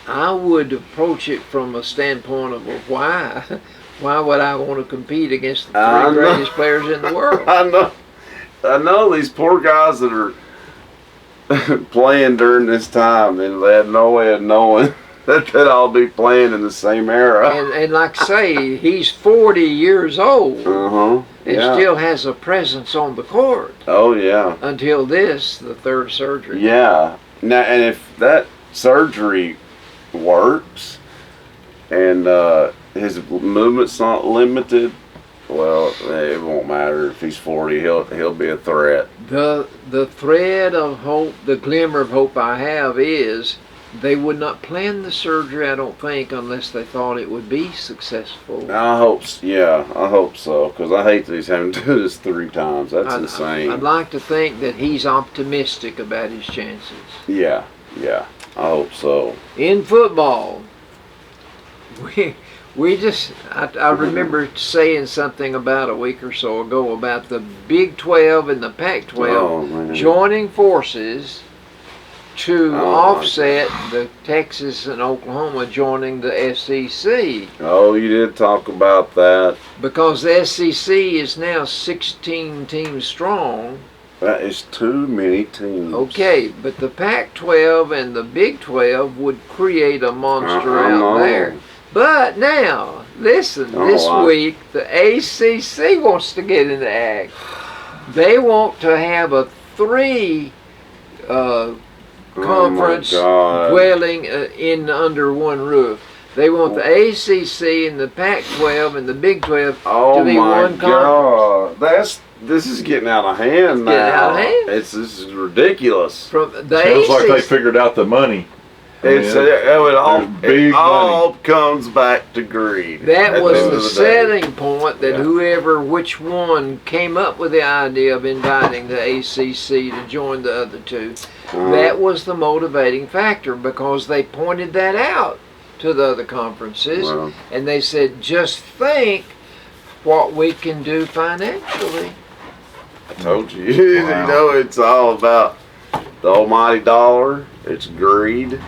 I would approach it from a standpoint of why would I want to compete against the three greatest players in the world? I know these poor guys that are playing during this time, and they had no way of knowing that they'd all be playing in the same era. And like I say, he's 40 years old and still has a presence on the court. Oh, yeah. Until the third surgery. Yeah. Now, and if that surgery works and his movement's not limited, well, it won't matter. If he's 40, he'll be a threat. The thread of hope, the glimmer of hope I have is they would not plan the surgery, I don't think, unless they thought it would be successful. I hope so, because I hate that he's having to do this 3 times. That's insane. I'd like to think that he's optimistic about his chances. Yeah, I hope so. In football, I remember saying something about a week or so ago about the Big 12 and the Pac-12 joining forces to offset the Texas and Oklahoma joining the SEC. Oh, you did talk about that. Because the SEC is now 16 teams strong. That is too many teams. Okay, but the Pac-12 and the Big 12 would create a monster out there. But now, listen, this week the ACC wants to get in the act. They want to have a 3 conference dwelling in under one roof. They want the ACC and the Pac-12 and the Big 12 to be one conference. This is getting out of hand now. This is ridiculous. Sounds like they figured out the money. It all comes back to greed. That was the selling point that which one came up with the idea of inviting the ACC to join the other two. That was the motivating factor because they pointed that out to the other conferences and they said, just think what we can do financially. I told you. It's all about the almighty dollar. It's greed.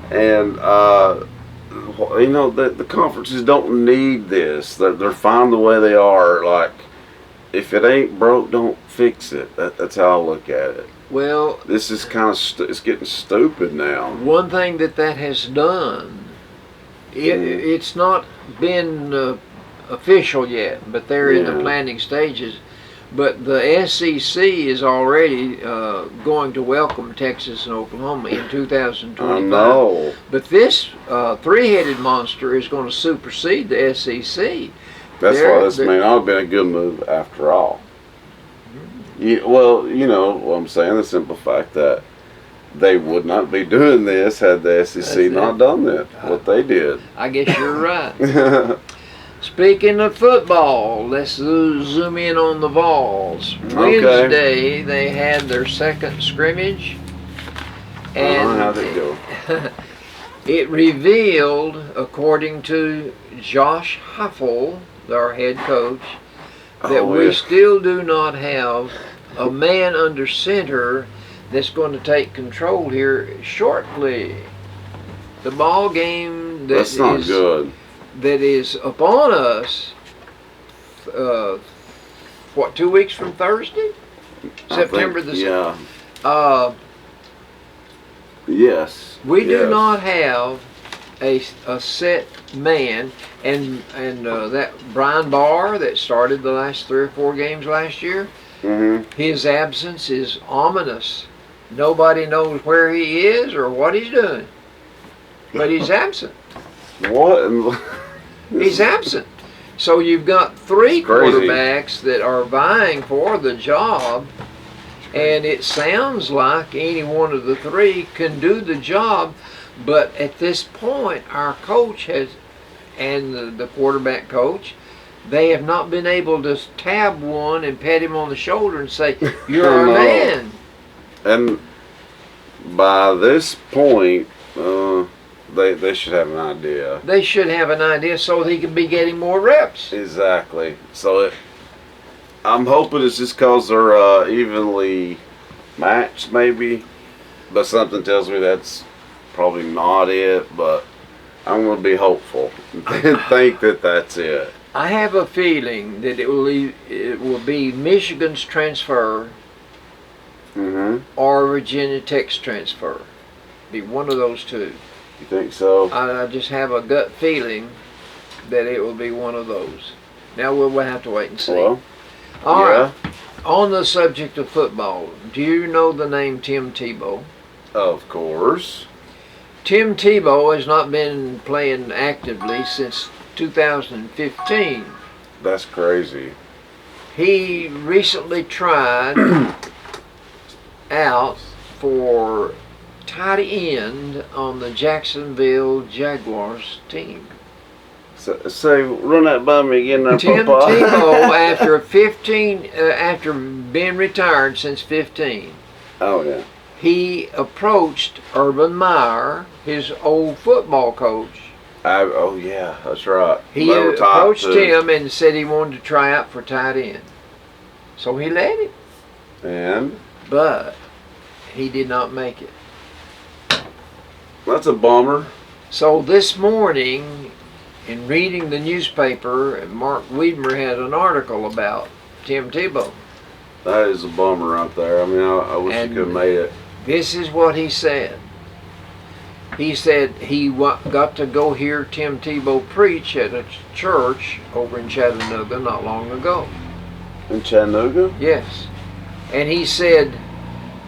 And, the conferences don't need this. They're fine the way they are. Like, if it ain't broke, don't fix it. That's how I look at it. Well, This is kind of, it's getting stupid now. one thing that has done, it's not been official yet, but they're in the planning stages. But the SEC is already going to welcome Texas and Oklahoma in 2025. I know. But this three-headed monster is going to supersede the SEC. That's why this may not have been a good move after all. Well, you know what I'm saying, the simple fact that they would not be doing this had the SEC not done that, what they did. I guess you're right. Speaking of football, let's zoom in on the Vols. Wednesday, they had their second scrimmage. And how'd it go? It revealed, according to Josh Huffle, our head coach, that we still do not have a man under center that's going to take control here shortly. The ball game That's not good. That is upon us, 2 weeks from Thursday? September the 6th. Yeah. Yes. We do not have a set man, and that Brian Barr that started the last 3 or 4 games last year, his absence is ominous. Nobody knows where he is or what he's doing, but he's absent. What? He's absent. So you've got 3 quarterbacks that are vying for the job, and it sounds like any one of the 3 can do the job, but at this point our coach and the quarterback coach, they have not been able to tab one and pat him on the shoulder and say, "You're our man." And by this point, they should have an idea. They should have an idea so he can be getting more reps. Exactly. So I'm hoping it's just because they're evenly matched, maybe. But something tells me that's probably not it. But I'm going to be hopeful and think that that's it. I have a feeling that it will be Michigan's transfer or Virginia Tech's transfer. Be one of those 2. You think so? I just have a gut feeling that it will be one of those. Now we'll have to wait and see. Well, all right. On the subject of football, do you know the name Tim Tebow? Of course. Tim Tebow has not been playing actively since 2015. That's crazy. He recently tried out for tight end on the Jacksonville Jaguars team. Say, run that by me again there, Tim Papa. Tebow, after being retired since 15, Oh, yeah. he approached Urban Meyer, his old football coach. Oh, yeah, that's right. He approached him and said he wanted to try out for tight end. So he let him. And? But he did not make it. That's a bummer. So this morning, in reading the newspaper, Mark Wiedmer had an article about Tim Tebow. That is a bummer right there. I mean, I wish he could have made it. This is what he said. He said he got to go hear Tim Tebow preach at a church over in Chattanooga not long ago. In Chattanooga? Yes. And he said,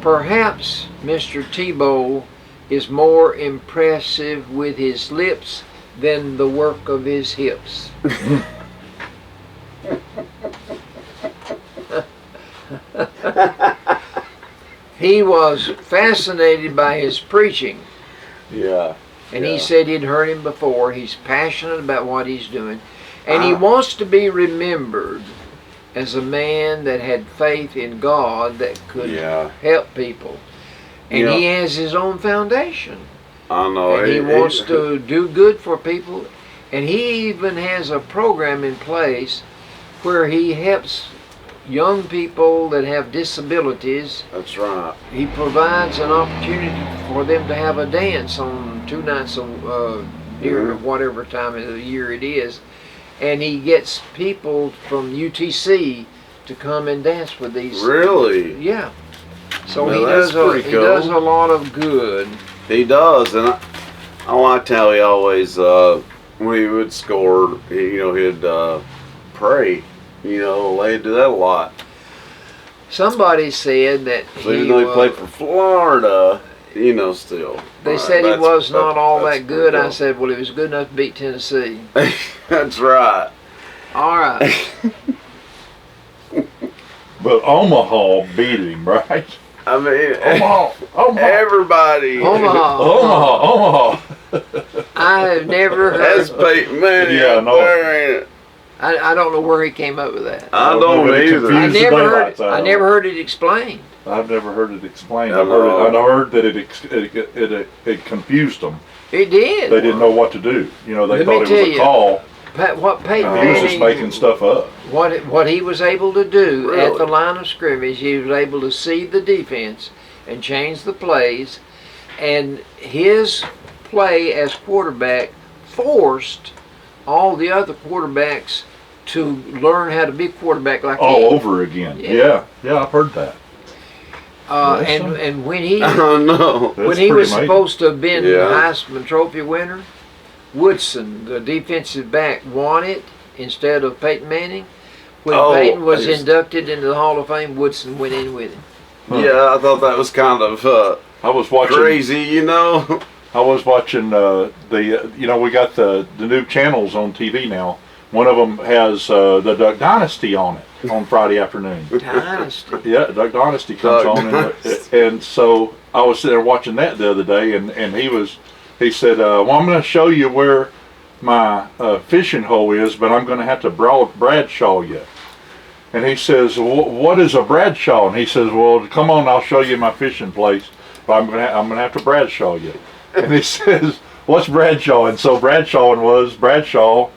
perhaps Mr. Tebow is more impressive with his lips than the work of his hips. He was fascinated by his preaching. Yeah. And he said he'd heard him before. He's passionate about what he's doing. And he wants to be remembered as a man that had faith in God that could help people. And he has his own foundation. I know. And he wants to do good for people. And he even has a program in place where he helps young people that have disabilities. That's right. He provides an opportunity for them to have a dance on 2 nights during whatever time of the year it is, and he gets people from UTC to come and dance with these. Really? Yeah. So Well, he that's pretty he does cool. a lot of good. He does, and I like how he always, when he would score, he'd pray. They do that a lot. Somebody said that So even though he played for Florida, still. they Right, said he that's- was not all that's that good. pretty I said, well, he was good enough to beat Tennessee. cool. That's right. All right. But Omaha beat him, right? I mean, Omaha. everybody. Omaha. Omaha. I have never That's heard. Peyton Manning. Yeah, I know. There, ain't it? I don't know where he came up with that. I Well, don't nobody either. confused the daylights out I of never it. heard it explained. I've never heard it explained. I know. I heard that it confused them. It did. They didn't know what to do. They Let me thought it was tell a you, call. What Peyton He was just Manning, making stuff up. what he was able to do Really? at the line of scrimmage, he was able to see the defense and change the plays, and his play as quarterback forced all the other quarterbacks to learn how to be quarterback like All he. over again. Yeah. Yeah, I've heard that. And when he I don't know. when That's he was pretty amazing. supposed to have been Yeah. Heisman Trophy winner, Woodson, the defensive back, won it instead of Peyton Manning. When Oh, Peyton was I just- inducted into the Hall of Fame, Woodson went in with him. Yeah, I thought that was kind of I was watching. crazy, I was watching we got the new channels on TV now. One of them has the Duck Dynasty on it on Friday afternoon. Dynasty. Yeah, Duck Dynasty comes Duck on, Dynasty. and so I was sitting there watching that the other day, and he said, well, I'm going to show you where my fishing hole is, but I'm going to have to Bradshaw you. And he says, what is a Bradshaw? And he says, well, come on, I'll show you my fishing place, but I'm going to have to Bradshaw you. And he says, what's Bradshaw? And so Bradshaw,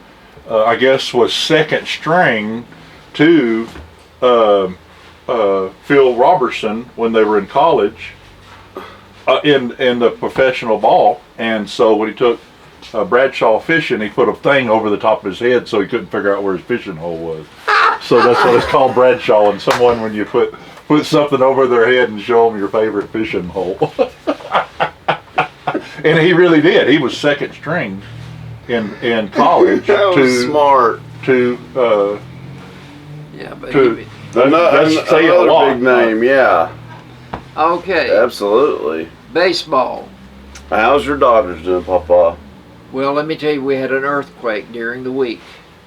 I guess, was second string to Phil Robertson when they were in college in the professional ball. And so when he took Bradshaw fishing, he put a thing over the top of his head so he couldn't figure out where his fishing hole was. So that's what it's called, Bradshaw. And someone, when you put something over their head and show them your favorite fishing hole. And he really did. He was second string in college That was smart. Yeah, but to that's saying a Another lot. big name, yeah. okay. Absolutely. Baseball. How's your Dodgers doing, Papa? Well, let me tell you, we had an earthquake during the week.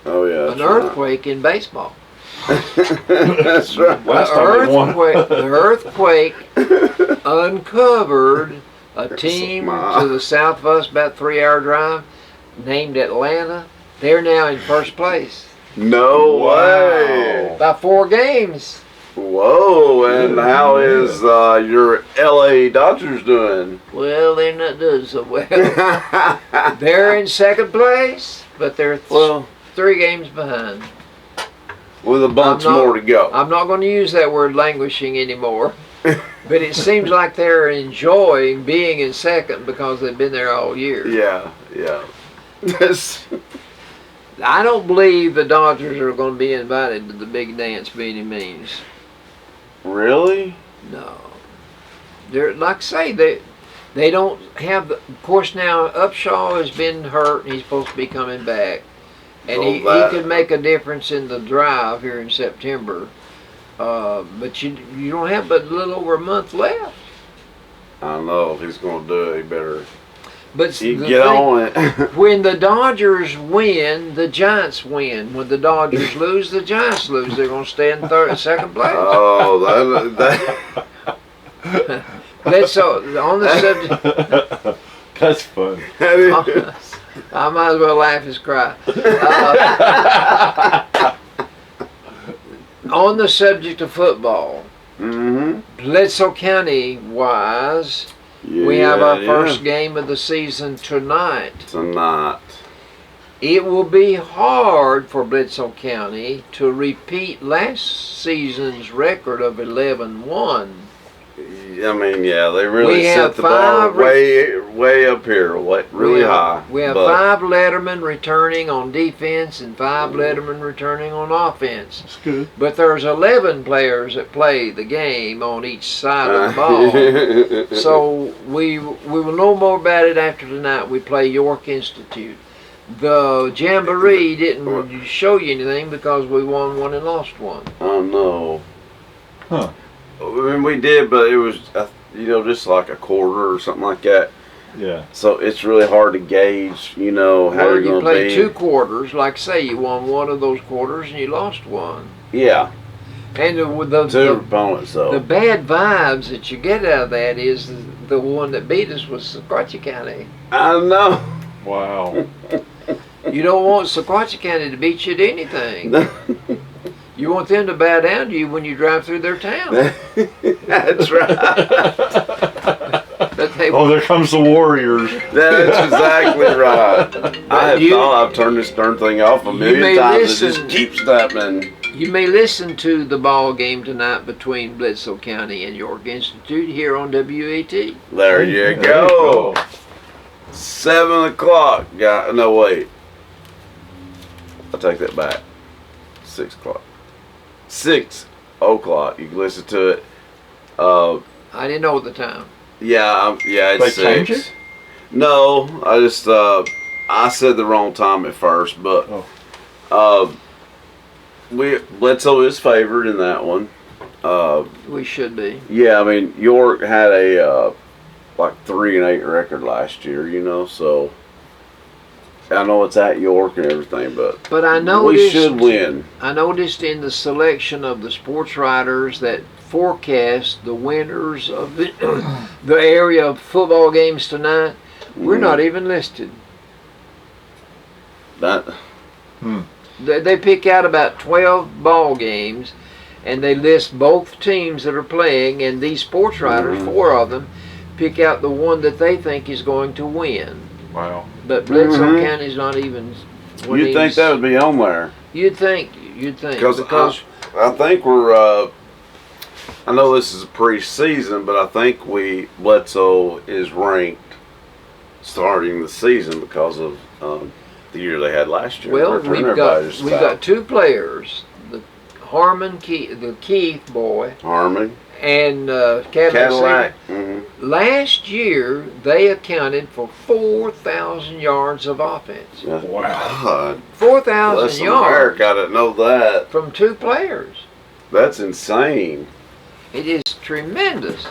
Oh, yeah. An earthquake in baseball. That's right. Last time they won. The earthquake uncovered a team to the south of us, about a 3-hour drive, named Atlanta. They're now in first place No way. by 4 games. Whoa, and how is your LA Dodgers doing? Well, they're not doing so well. They're in second place, but they're Well, 3 games behind. with a bunch I'm not- more to go. I'm not going to use that word languishing anymore, but it seems like they're enjoying being in second because they've been there all year. Yeah, yeah. That's- I don't believe the Dodgers are going to be invited to the big dance by any means. really? No. They're, like I say, they don't have, of course now Upshaw has been hurt and he's supposed to be coming back. And he could make a difference in the drive here in September. But you don't have but a little over a month left. I don't know if he's going to do it. He better But the get thing- on it. When the Dodgers win, the Giants win. When the Dodgers lose, the Giants lose. They're going to stay in second place. Oh, that So on the subject, That's fun. I might as well laugh as cry. On the subject of football, Bledsoe County wise, we have our first game of the season tonight. tonight. It will be hard for Bledsoe County to repeat last season's record of 11-1. I mean, yeah, they really We set have the bar five way up here, really high. We have but 5 lettermen returning on defense and 5 lettermen returning on offense. That's good. But there's 11 players that play the game on each side of the ball. So we will know more about it after tonight. We play York Institute. The Jamboree didn't show you anything because we won one and lost one. Oh no. Huh. I mean, we did, but it was, just like a quarter or something like that. Yeah. So it's really hard to gauge, how Well, you're you going to played be. 2 quarters. Like say, you won one of those quarters and you lost one. Yeah, And 2 opponents though. the bad vibes that you get out of that is the one that beat us was Sequatchie County. I know. Wow. You don't want Sequatchie County to beat you at anything. You want them to bow down to you when you drive through their town. That's right. But they, Oh, there comes the Warriors. That's exactly right. I have you- thought I've turned this darn thing off a may million times. It listen- just keeps happening. You may listen to the ball game tonight between Bledsoe County and York Institute here on WAT. There you There you go. 7 o'clock. No, wait. I'll take that back. 6 o'clock. 6 o'clock. You can listen to it. I didn't know at the time. Yeah, it's They change 6. No, I just I said the wrong time at first, but Bledsoe is favored in that one. We should be. Yeah, I mean York had a like 3-8 record last year, so I know it's at York and everything, but I we noticed should win. I noticed in the selection of the sports writers that forecast the winners of the, the area of football games tonight, we're not even listed. That They pick out about 12 ball games, and they list both teams that are playing, and these sports writers, 4 of them, pick out the one that they think is going to win. Wow. But Bledsoe County's not even. you'd think that would be on there. You'd think. Because I think we're. I know this is a preseason, but I think Bledsoe is ranked starting the season because of the year they had last year. well, They're we've got 2 players, the Keith boy, Harmon, and Cadillac. Last year they accounted for 4,000 yards of offense. Wow. God, 4,000 bless yards America, I didn't know that. from 2 players. That's insane. It is tremendous.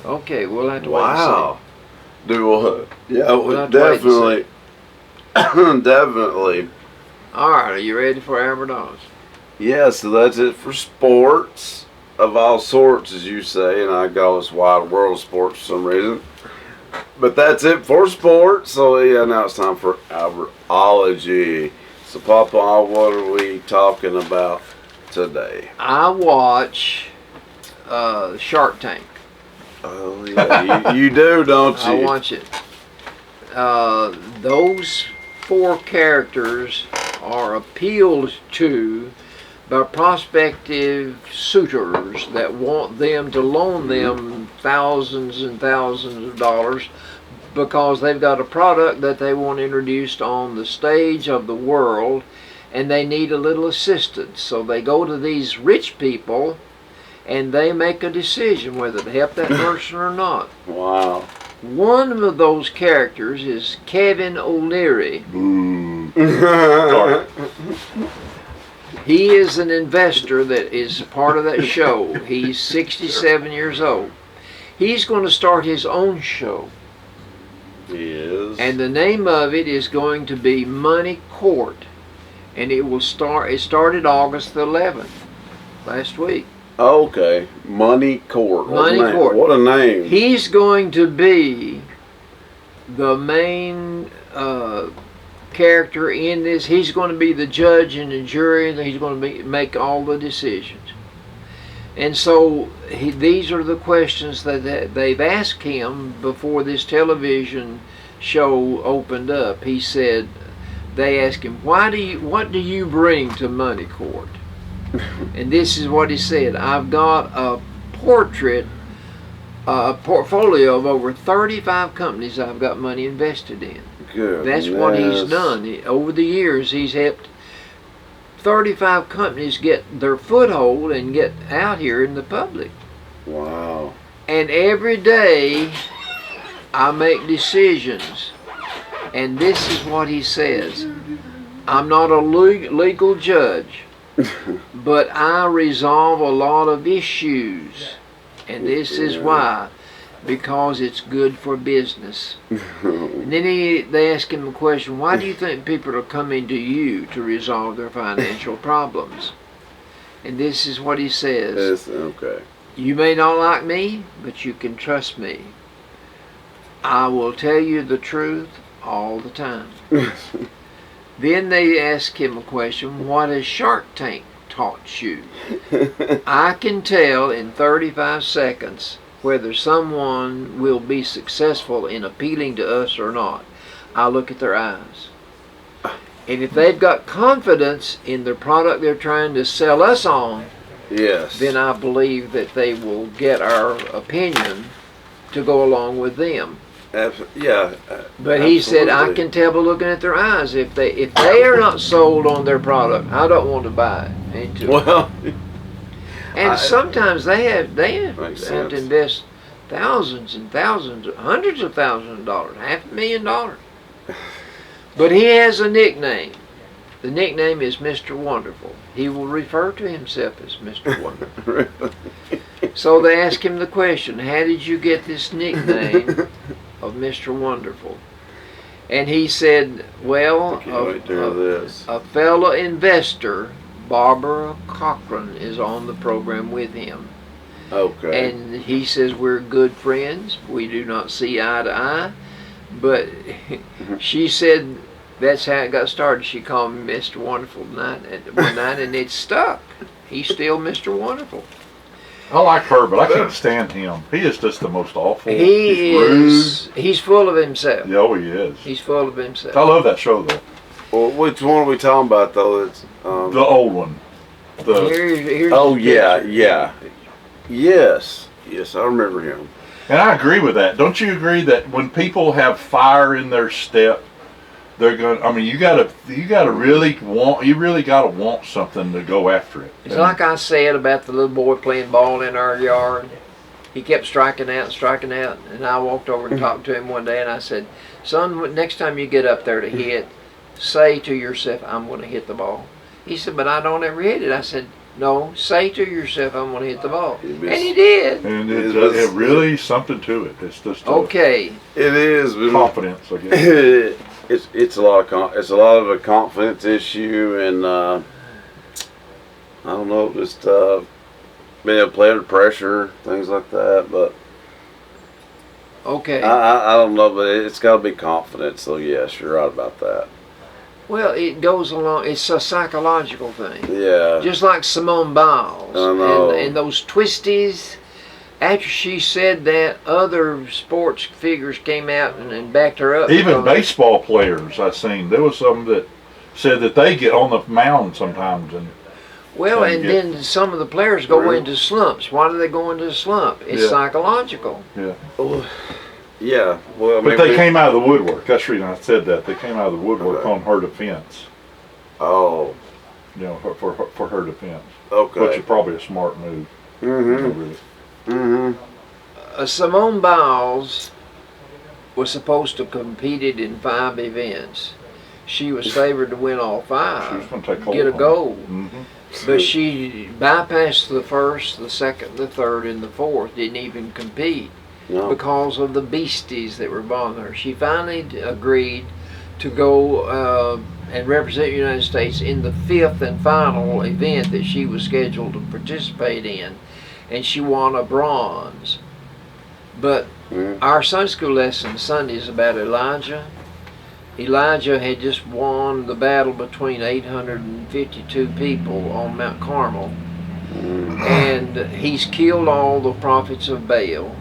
Okay, we'll have to Wow. Do what? Yeah, We'll have to wait and definitely. Definitely. wait and see. All right, are you ready for Aberdaws? Yeah, so that's it for sports of all sorts, as you say, and I got this wide world of sports for some reason. But that's it for sports. So yeah, now it's time for Albertology. So Papa, what are we talking about today? I watch Shark Tank. Oh yeah, you do, don't you? I watch it. Those 4 characters are appealed to by prospective suitors that want them to loan them thousands and thousands of dollars because they've got a product that they want introduced on the stage of the world, and they need a little assistance. So they go to these rich people and they make a decision whether to help that person or not. Wow. One of those characters is Kevin O'Leary. He is an investor that is part of that show. He's 67 years old. He's going to start his own show. He is. And the name of it is going to be Money Court. And it started August the 11th, last week. Okay. Money Court. Money Court. What a name. He's going to be the main character in this. He's going to be the judge and the jury, and he's going to make all the decisions. And so these are the questions that they've asked him before this television show opened up. He said, they asked him, what do you bring to Money Court? And this is what he said: I've got a portrait a portfolio of over 35 companies I've got money invested in. Good. That's what he's done. Over the years, he's helped 35 companies get their foothold and get out here in the public. Wow. And every day I make decisions. And this is what he says. I'm not a legal judge, but I resolve a lot of issues. And this is why. Because it's good for business. And then they ask him a question, why do you think people are coming to you to resolve their financial problems? And this is what he says. Okay. You may not like me, but you can trust me. I will tell you the truth all the time. Then they ask him a question, what has Shark Tank taught you? I can tell in 35 seconds whether someone will be successful in appealing to us or not. I look at their eyes. And if they've got confidence in the product they're trying to sell us on, yes, then I believe that they will get our opinion to go along with them. Yeah. But he said, I can tell by looking at their eyes. If they are not sold on their product, I don't want to buy into it. Well, and sometimes they have Makes to sense. invest thousands and thousands, hundreds of thousands of dollars, $500,000. But he has a nickname. The nickname is Mr. Wonderful. He will refer to himself as Mr. Wonderful. So they ask him the question, how did you get this nickname of Mr. Wonderful? And he said, well, a fellow investor, Barbara Cochran, is on the program with him. Okay. And he says we're good friends. We do not see eye to eye. But she said that's how it got started. She called me Mr. Wonderful one night, and it stuck. He's still Mr. Wonderful. I like her, but I can't stand him. He is just the most awful. He's full of himself. Yeah, oh, he is. He's full of himself. I love that show, though. Well, which one are we talking about, though? It's The old one. Here's oh, his yeah, picture. yeah. Yes, I remember him. And I agree with that. Don't you agree that when people have fire in their step, they're going? I mean, you really gotta want something to go after it. It's like I said about the little boy playing ball in our yard. He kept striking out, and I walked over and talked to him one day, and I said, "Son, next time you get up there to hit, say to yourself, I'm going to hit the ball." He said, "But I don't ever hit it." I said, "No, say to yourself, I'm going to hit the ball." And he did. And it really something to it. It's just okay. It is confidence, I guess. It's a lot of a confidence issue, and I don't know, just being able to play under pressure, things like that. But okay, I don't know, but it's got to be confidence. So yes, you're right about that. Well, it goes along. It's a psychological thing. Yeah. Just like Simone Biles I know. And those twisties. After she said that, other sports figures came out and backed her up. Even baseball players, I seen there was some that said that they get on the mound sometimes and. Well, and then some of the players go into slumps. Why do they go into a slump? It's psychological. Yeah. Yeah. Well, I mean, but they came out of the woodwork. That's the reason I said that. They came out of the woodwork on her defense. Oh. You know, for her defense. Okay. Which is probably a smart move. Mm-hmm. Simone Biles was supposed to have competed in 5 events. She was favored to win all 5. She was going to take get a gold. Mm-hmm. But she bypassed the first, the second, the third, and the fourth. Didn't even compete because of the beasties that were bothering her. She finally agreed to go and represent the United States in the 5th and final event that she was scheduled to participate in, and she won a bronze. But our Sunday school lesson Sunday is about Elijah. Elijah had just won the battle between 852 people on Mount Carmel, and he's killed all the prophets of Baal.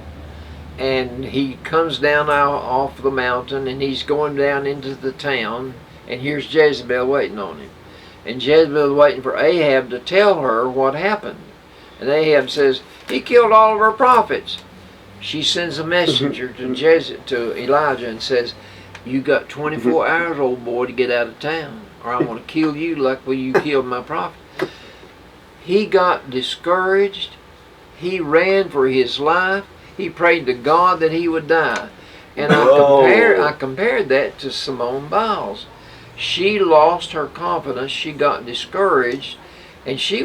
And he comes down off the mountain, and he's going down into the town, and here's Jezebel waiting on him. And Jezebel waiting for Ahab to tell her what happened. And Ahab says, he killed all of our prophets. she sends a messenger to Elijah and says, "You got 24 hours, old boy, to get out of town, or I'm going to kill you like when you killed my prophet." He got discouraged. He ran for his life. He prayed to God that he would die. And I compared that to Simone Biles. She lost her confidence. She got discouraged, and she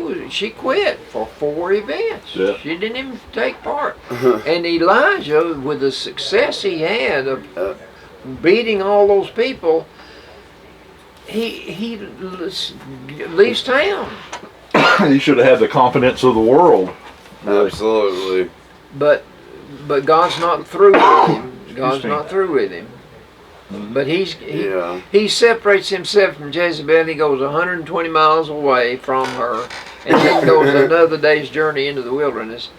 quit for 4 events. Yeah. She didn't even take part. And Elijah, with the success he had of beating all those people, he leaves town. He should have had the confidence of the world. Absolutely. But God's not through with him. God's not through with him. But he separates himself from Jezebel. He goes 120 miles away from her, and then goes another day's journey into the wilderness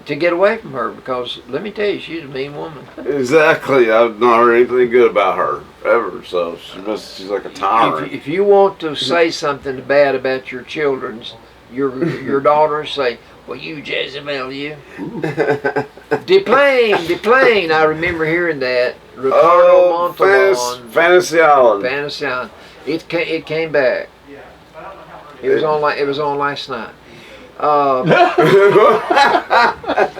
to get away from her, because let me tell you, she's a mean woman. Exactly. I've not heard anything good about her ever. So she's like a tyrant. If you want to say something bad about your children's, your daughters, say, "Well, you Jezebel, you." Deplane. I remember hearing that. Ricardo Montalban. Fantasy Island. Fantasy Island. It came back. It was on last night.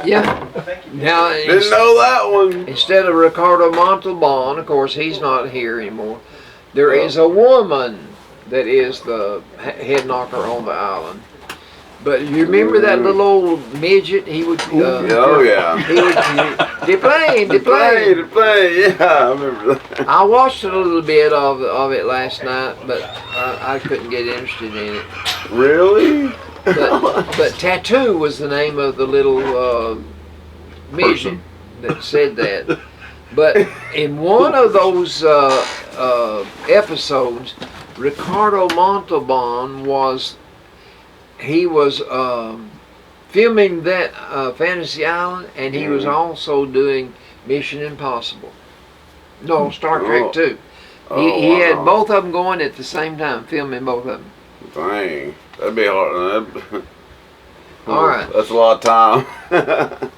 Yeah. Now Didn't know that one. instead of Ricardo Montalban, of course he's not here anymore. There is a woman that is the head knocker on the island. But you remember that little old midget? He would. Oh yeah. He would. Deplane. Yeah, I remember that. I watched a little bit of it last night, but I couldn't get interested in it. Really? But Tattoo was the name of the little midget that said that. But in one of those episodes, Ricardo Montalban was filming that Fantasy Island, and he was also doing Mission Impossible. No, Star Trek too. He had both of them going at the same time, filming both of them. Dang, that'd be hard. All right. That's a lot of time.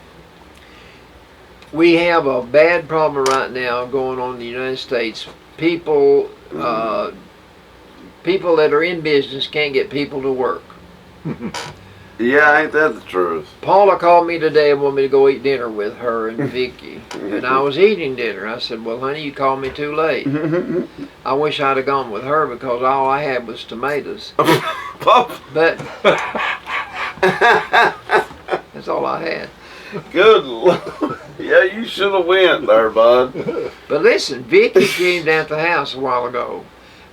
We have a bad problem right now going on in the United States. People that are in business can't get people to work. Yeah, ain't that the truth? Paula called me today and wanted me to go eat dinner with her and Vicky. And I was eating dinner. I said, "Well, honey, you called me too late." I wish I'd have gone with her, because all I had was tomatoes. But that's all I had. Good Lord. Yeah, you should have went there, bud. But listen, Vicky came down to the house a while ago,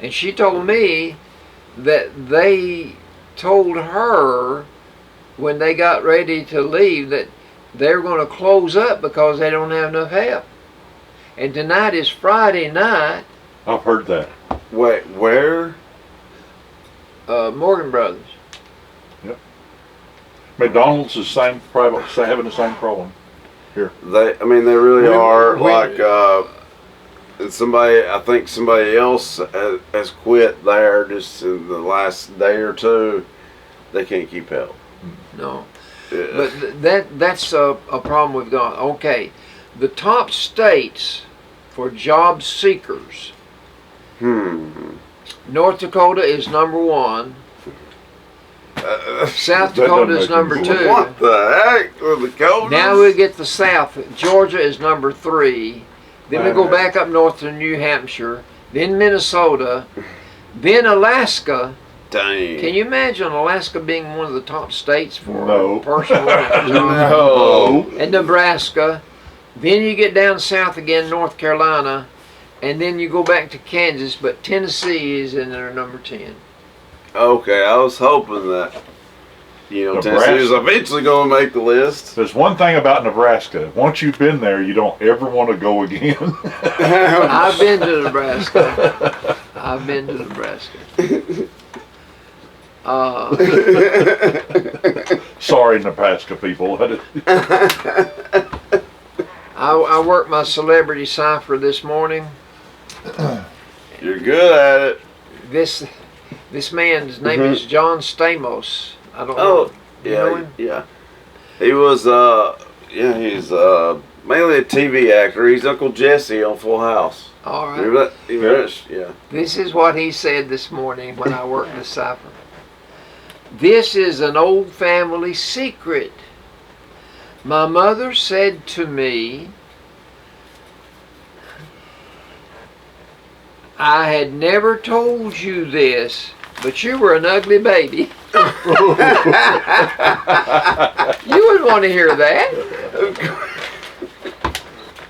and she told me that they told her when they got ready to leave that they're going to close up because they don't have enough help. And tonight is Friday night. I've heard that. Wait, where? Morgan Brothers. McDonald's is having the same problem here. They really are. I think somebody else has quit there just in the last day or two. They can't keep help. No. Yeah. But that's a problem we've got. Okay, the top states for job seekers. North Dakota is #1. South Dakota is #2. What the heck? The Dakotas? Now we get the South. Georgia is #3. Then we go back up north to New Hampshire. Then Minnesota. Then Alaska. Dang. Can you imagine Alaska being one of the top states for No. personal No. and Nebraska. Then you get down south again, North Carolina, and then you go back to Kansas, but Tennessee is in there #10. Okay, I was hoping that, Tennessee was eventually going to make the list. There's one thing about Nebraska. Once you've been there, you don't ever want to go again. I've been to Nebraska. Sorry, Nebraska people. I worked my celebrity cipher this morning. You're good at it. This man's name is John Stamos. I don't know. Oh, You know him? yeah. He was, he's mainly a TV actor. He's Uncle Jesse on Full House. All right. Remember that? Yeah. This is what he said this morning when I worked the cipher. This is an old family secret. My mother said to me, I had never told you this, but you were an ugly baby. You wouldn't want to hear that.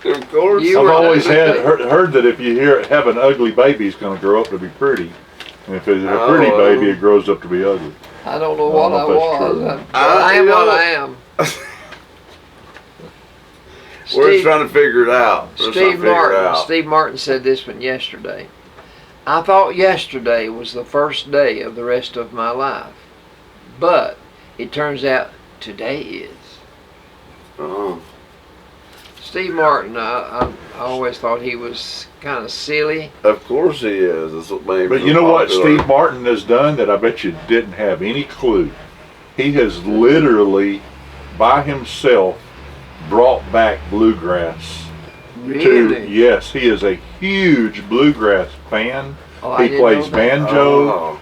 Of course. You I've were always ugly baby. heard that if you have an ugly baby, it's going to grow up to be pretty. And if it's a pretty baby, it grows up to be ugly. I don't know what I I don't know if was. that's true. I am what I am. We're trying to figure it out. Steve Martin said this one yesterday. I thought yesterday was the first day of the rest of my life, but it turns out today is. Oh. Steve Martin, I always thought he was kind of silly. Of course he is. That's what made him But you know what popular. Steve Martin has done that I bet you didn't have any clue? He has literally, by himself, brought back bluegrass. Really? Yes, he is a huge bluegrass fan. Oh, I He didn't plays know that. banjo. Oh.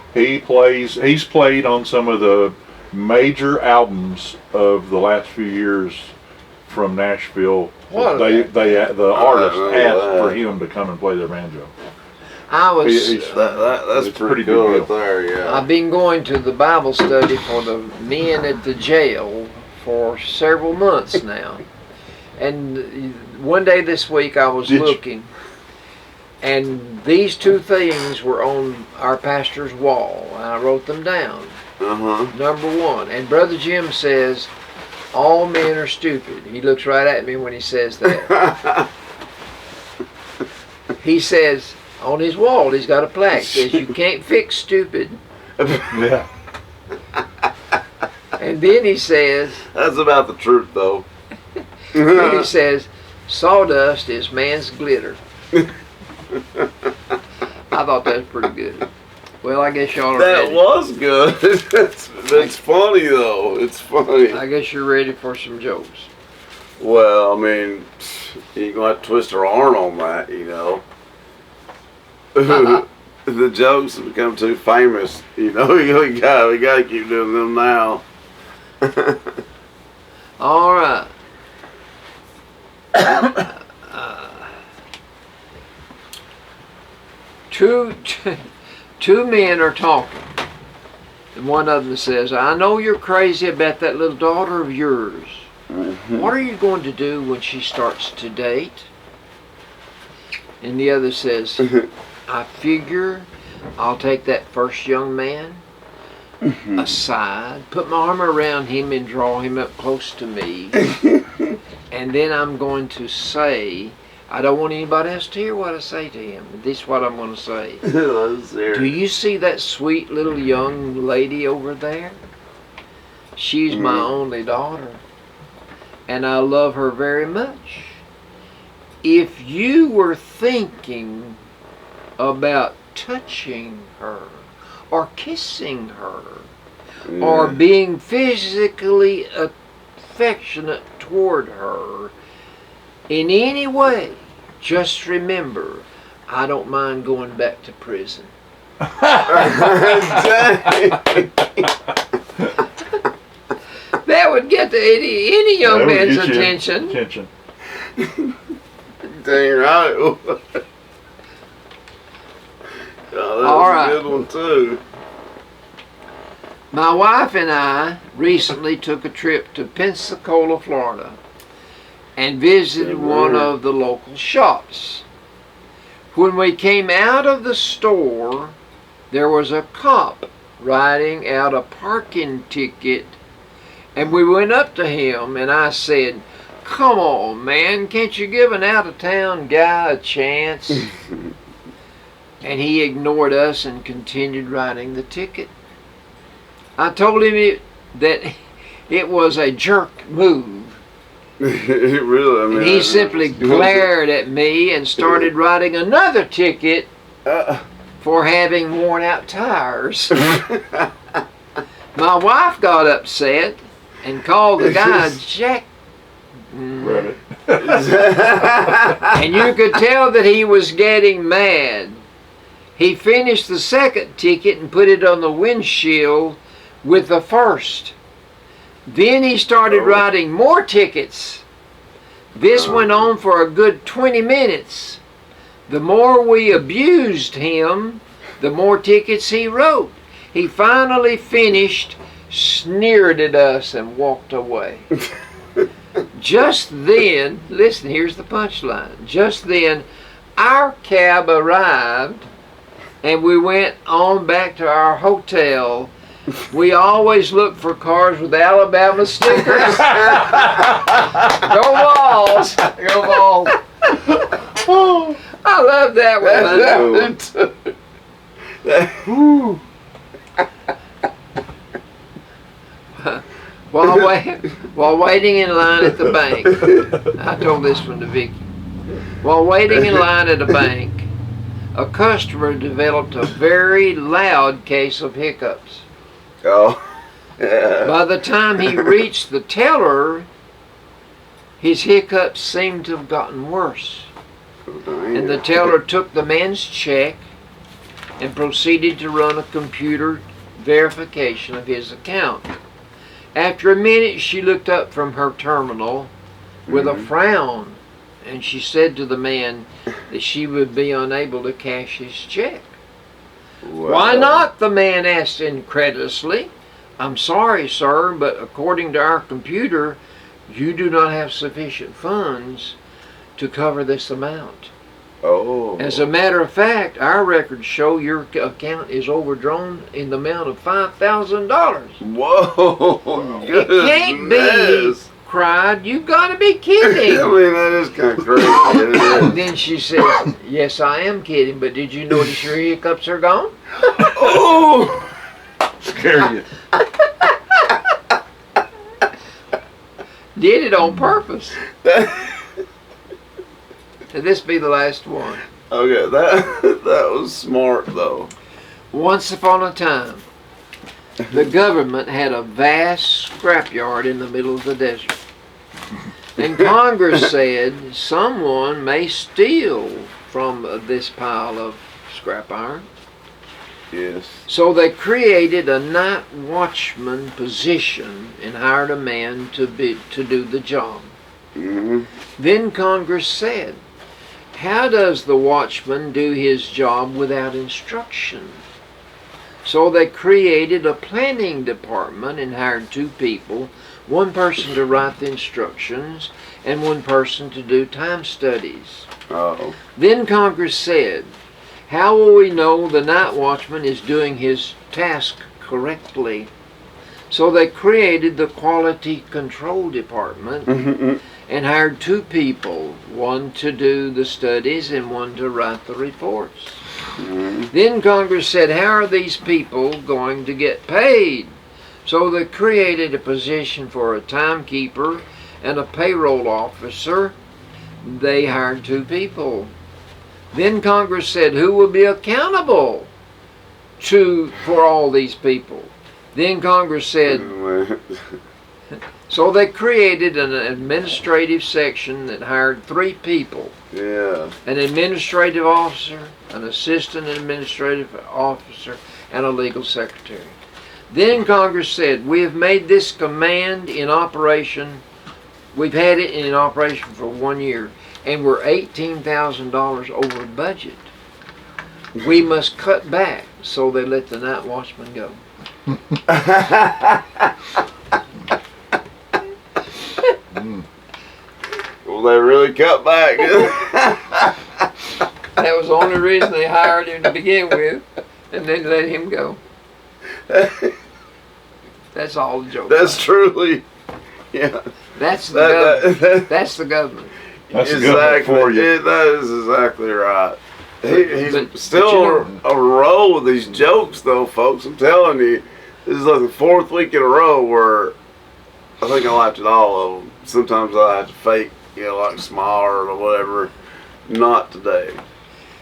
He's played on some of the major albums of the last few years from Nashville. What? The artist know asked that. for him to come and play their banjo. I was. He's- That's It's pretty pretty cool big right there, yeah. I've been going to the Bible study for the men at the jail for several months now. And one day this week I was Did you- looking, and these two things were on our pastor's wall. And I wrote them down. Uh-huh. Number one, and Brother Jim says, all men are stupid. He looks right at me when he says that. He says, on his wall, he's got a plaque that says, you can't fix stupid. Yeah. And then he says, That's about the truth, though. then he says, sawdust is man's glitter. I thought that was pretty good. Well, I guess y'all are That ready. was good. That's funny, though. It's funny. I guess you're ready for some jokes. Well, I mean, you're going to have to twist her arm on that, you know. The jokes have become too famous, you know. We got to keep doing them now. All right. Two men are talking. And one of them says, I know you're crazy about that little daughter of yours. What are you going to do when she starts to date? And the other says, I figure I'll take that first young man aside, put my arm around him and draw him up close to me. And then I'm going to say, I don't want anybody else to hear what I say to him. This is what I'm going to say. Do you see that sweet little young lady over there? She's my only daughter, and I love her very much. If you were thinking about touching her, or kissing her, or being physically affectionate toward her in any way, just remember, I don't mind going back to prison. That would get to any young That would man's get you attention. Dang right. Oh, that All was right. a good one, too. My wife and I recently took a trip to Pensacola, Florida, and visited one of the local shops. When we came out of the store, there was a cop writing out a parking ticket, and we went up to him and I said, come on, man, can't you give an out-of-town guy a chance? And he ignored us and continued writing the ticket. I told him that it was a jerk move. Really, I mean, And he simply glared at me and started writing another ticket for having worn out tires. My wife got upset and called the guy Read it. And you could tell that he was getting mad. He finished the second ticket and put it on the windshield with the first. Then he started writing more tickets. This went on for a good 20 minutes. The more we abused him, the more tickets he wrote. He finally finished, sneered at us, and walked away. Just then, listen, here's the punchline. Just then, our cab arrived, and we went on back to our hotel. We always look for cars with Alabama stickers. Go Vols! Go Vols! Oh, I love that one. While waiting in line at the bank, I told this one to Vicky. While waiting in line at a bank, a customer developed a very loud case of hiccups. Oh. Yeah. By the time he reached the teller, his hiccups seemed to have gotten worse. And the teller took the man's check and proceeded to run a computer verification of his account. After a minute, she looked up from her terminal with a frown, and she said to the man that she would be unable to cash his check. Well, Why not? The man asked incredulously. I'm sorry, sir, but according to our computer, you do not have sufficient funds to cover this amount. Oh. As a matter of fact, our records show your account is overdrawn in the amount of $5,000. Whoa. It can't be, he cried. You gotta be kidding. I mean, that is kind of crazy. Then she said, yes, I am kidding, but did you notice your hiccups are gone? Oh. Scare you. Did it on purpose. And this be the last one. Okay, that was smart though. Once upon a time, the government had a vast scrapyard in the middle of the desert. And Congress said someone may steal from this pile of scrap iron. Yes. So they created a night watchman position and hired a man to do the job. Mm-hmm. Then Congress said, how does the watchman do his job without instruction? So they created a planning department and hired 2 people, one person to write the instructions and one person to do time studies. Oh. Then Congress said, how will we know the night watchman is doing his task correctly? So they created the quality control department and hired 2 people, one to do the studies and one to write the reports. Then Congress said, how are these people going to get paid? So they created a position for a timekeeper and a payroll officer. They hired 2 people. Then Congress said, who will be accountable for all these people? Then Congress said, so they created an administrative section that hired 3 people. Yeah. An administrative officer, an assistant administrative officer, and a legal secretary. Then Congress said, we have made this command in operation. We've had it in operation for 1 year, and we're $18,000 over budget. We must cut back. So they let the night watchman go. Well, they really cut back. That was the only reason they hired him to begin with, and then let him go. That's all the joke. That's truly, yeah. That's the government. That's the government. That's exactly for you. That is exactly right. He's But still you know, a roll with these jokes, though, folks. I'm telling you, this is like the 4th week in a row where I think I laughed at all of them. Sometimes I have to fake, like smile or whatever. Not today.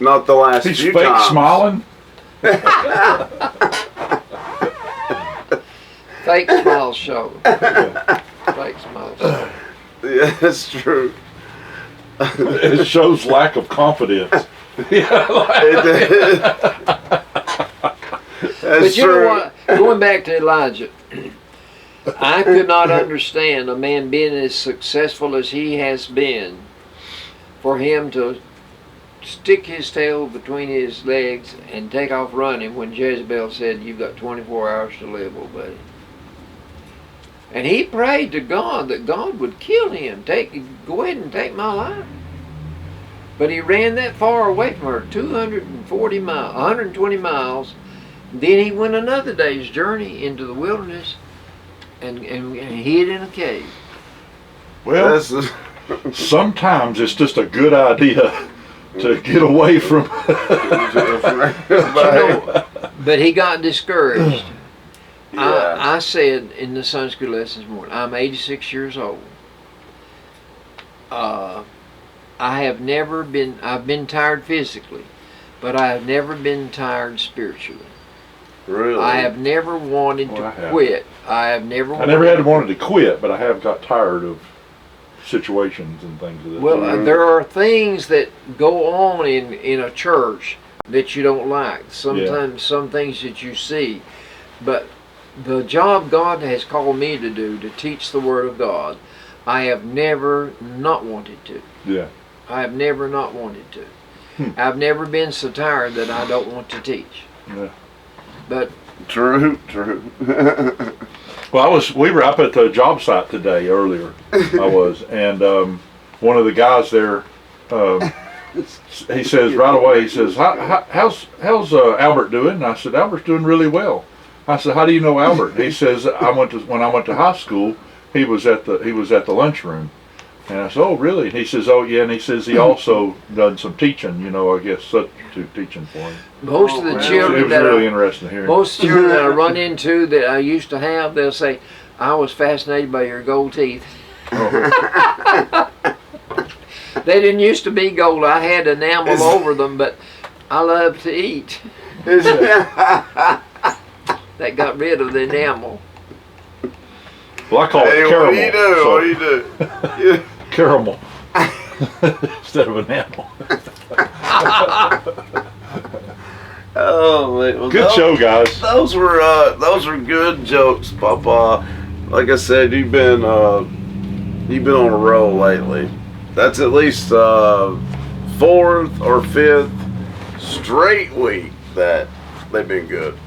Not the last He's few fake times. smiling. fake smile show. Fake smile show. Yeah, that's true. It shows lack of confidence. Yeah, But you know what? Going back to Elijah, I could not understand a man being as successful as he has been, for him to stick his tail between his legs and take off running when Jezebel said, "You've got 24 hours to live, old buddy." And he prayed to God that God would kill him. Go ahead and take my life. But he ran that far away from her, 240 miles, 120 miles. Then he went another day's journey into the wilderness and hid in a cave. Well, sometimes it's just a good idea to get away from. But he got discouraged. Yeah. I said in the Sunday school lesson this morning, I'm 86 years old. I've been tired physically, but I have never been tired spiritually. Really? I have never wanted to quit. I never had wanted to quit, but I have got tired of situations and things of that. Well, there are things that go on in a church that you don't like. Sometimes some things that you see. But the job God has called me to do, to teach the Word of God, I have never not wanted to. Yeah. I have never not wanted to. I've never been so tired that I don't want to teach. Yeah. But True. Well, we were up at the job site today earlier. I was, and one of the guys there, he says right away, he says, "How's Albert doing?" And I said, "Albert's doing really well." I said, "How do you know Albert?" He says, when I went to high school, he was at the lunchroom." And I said, "Oh, really?" And he says, "Oh, yeah." And he says he also done some teaching, I guess substitute teaching for him. most of the children It was really interesting hearing. most children that I run into that I used to have, they'll say, "I was fascinated by your gold teeth." Oh. They didn't used to be gold. I had enamel over them, but I love to eat. That got rid of the enamel. Well, I call it caramel. What do you do? Caramel instead of enamel. Oh, man. Well, Good show, guys. Those were good jokes, Papa. Like I said, you've been on a roll lately. That's at least fourth or fifth straight week that they've been good,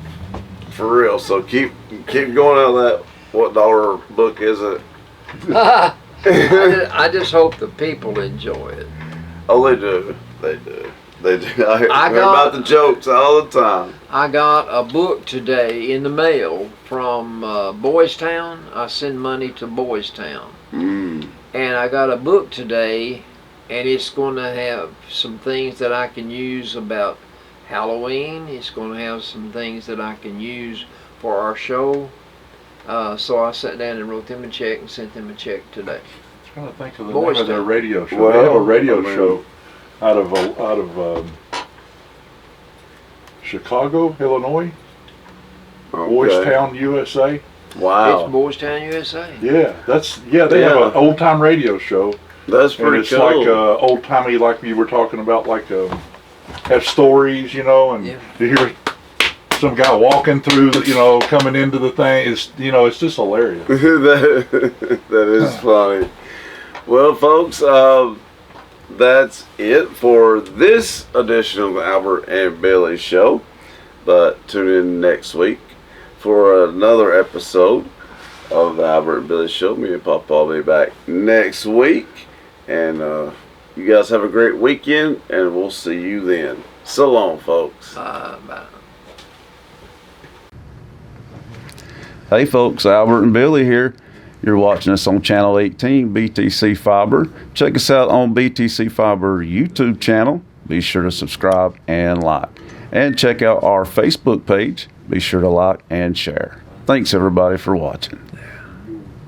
for real. So keep going on that. What dollar book is it? I just hope the people enjoy it. Oh, they do. I hear about the jokes all the time. I got a book today in the mail from Boys Town. I send money to Boys Town. And I got a book today, and it's going to have some things that I can use about Halloween. It's going to have some things that I can use for our show. So I sat down and wrote them a check and sent them a check today. I'm trying to think of the Boys name of their Town. radio show. Well, they have a radio show out of Chicago, Illinois. Boys Town, USA. Wow. It's Boys Town, USA. Yeah, they have an old time radio show. That's And pretty it's cool. like old timey, like you were talking about, like have stories, and Yeah. you hear some guy walking through, coming into the thing. It's it's just hilarious. that is funny. Well, folks, that's it for this edition of the Albert and Billy Show. But tune in next week for another episode of the Albert and Billy Show. Me and Papa will be back next week. And you guys have a great weekend, and we'll see you then. So long, folks. Bye. Hey folks, Albert and Billy here. You're watching us on Channel 18, BTC Fiber. Check us out on BTC Fiber YouTube channel. Be sure to subscribe and like. And check out our Facebook page. Be sure to like and share. Thanks everybody for watching.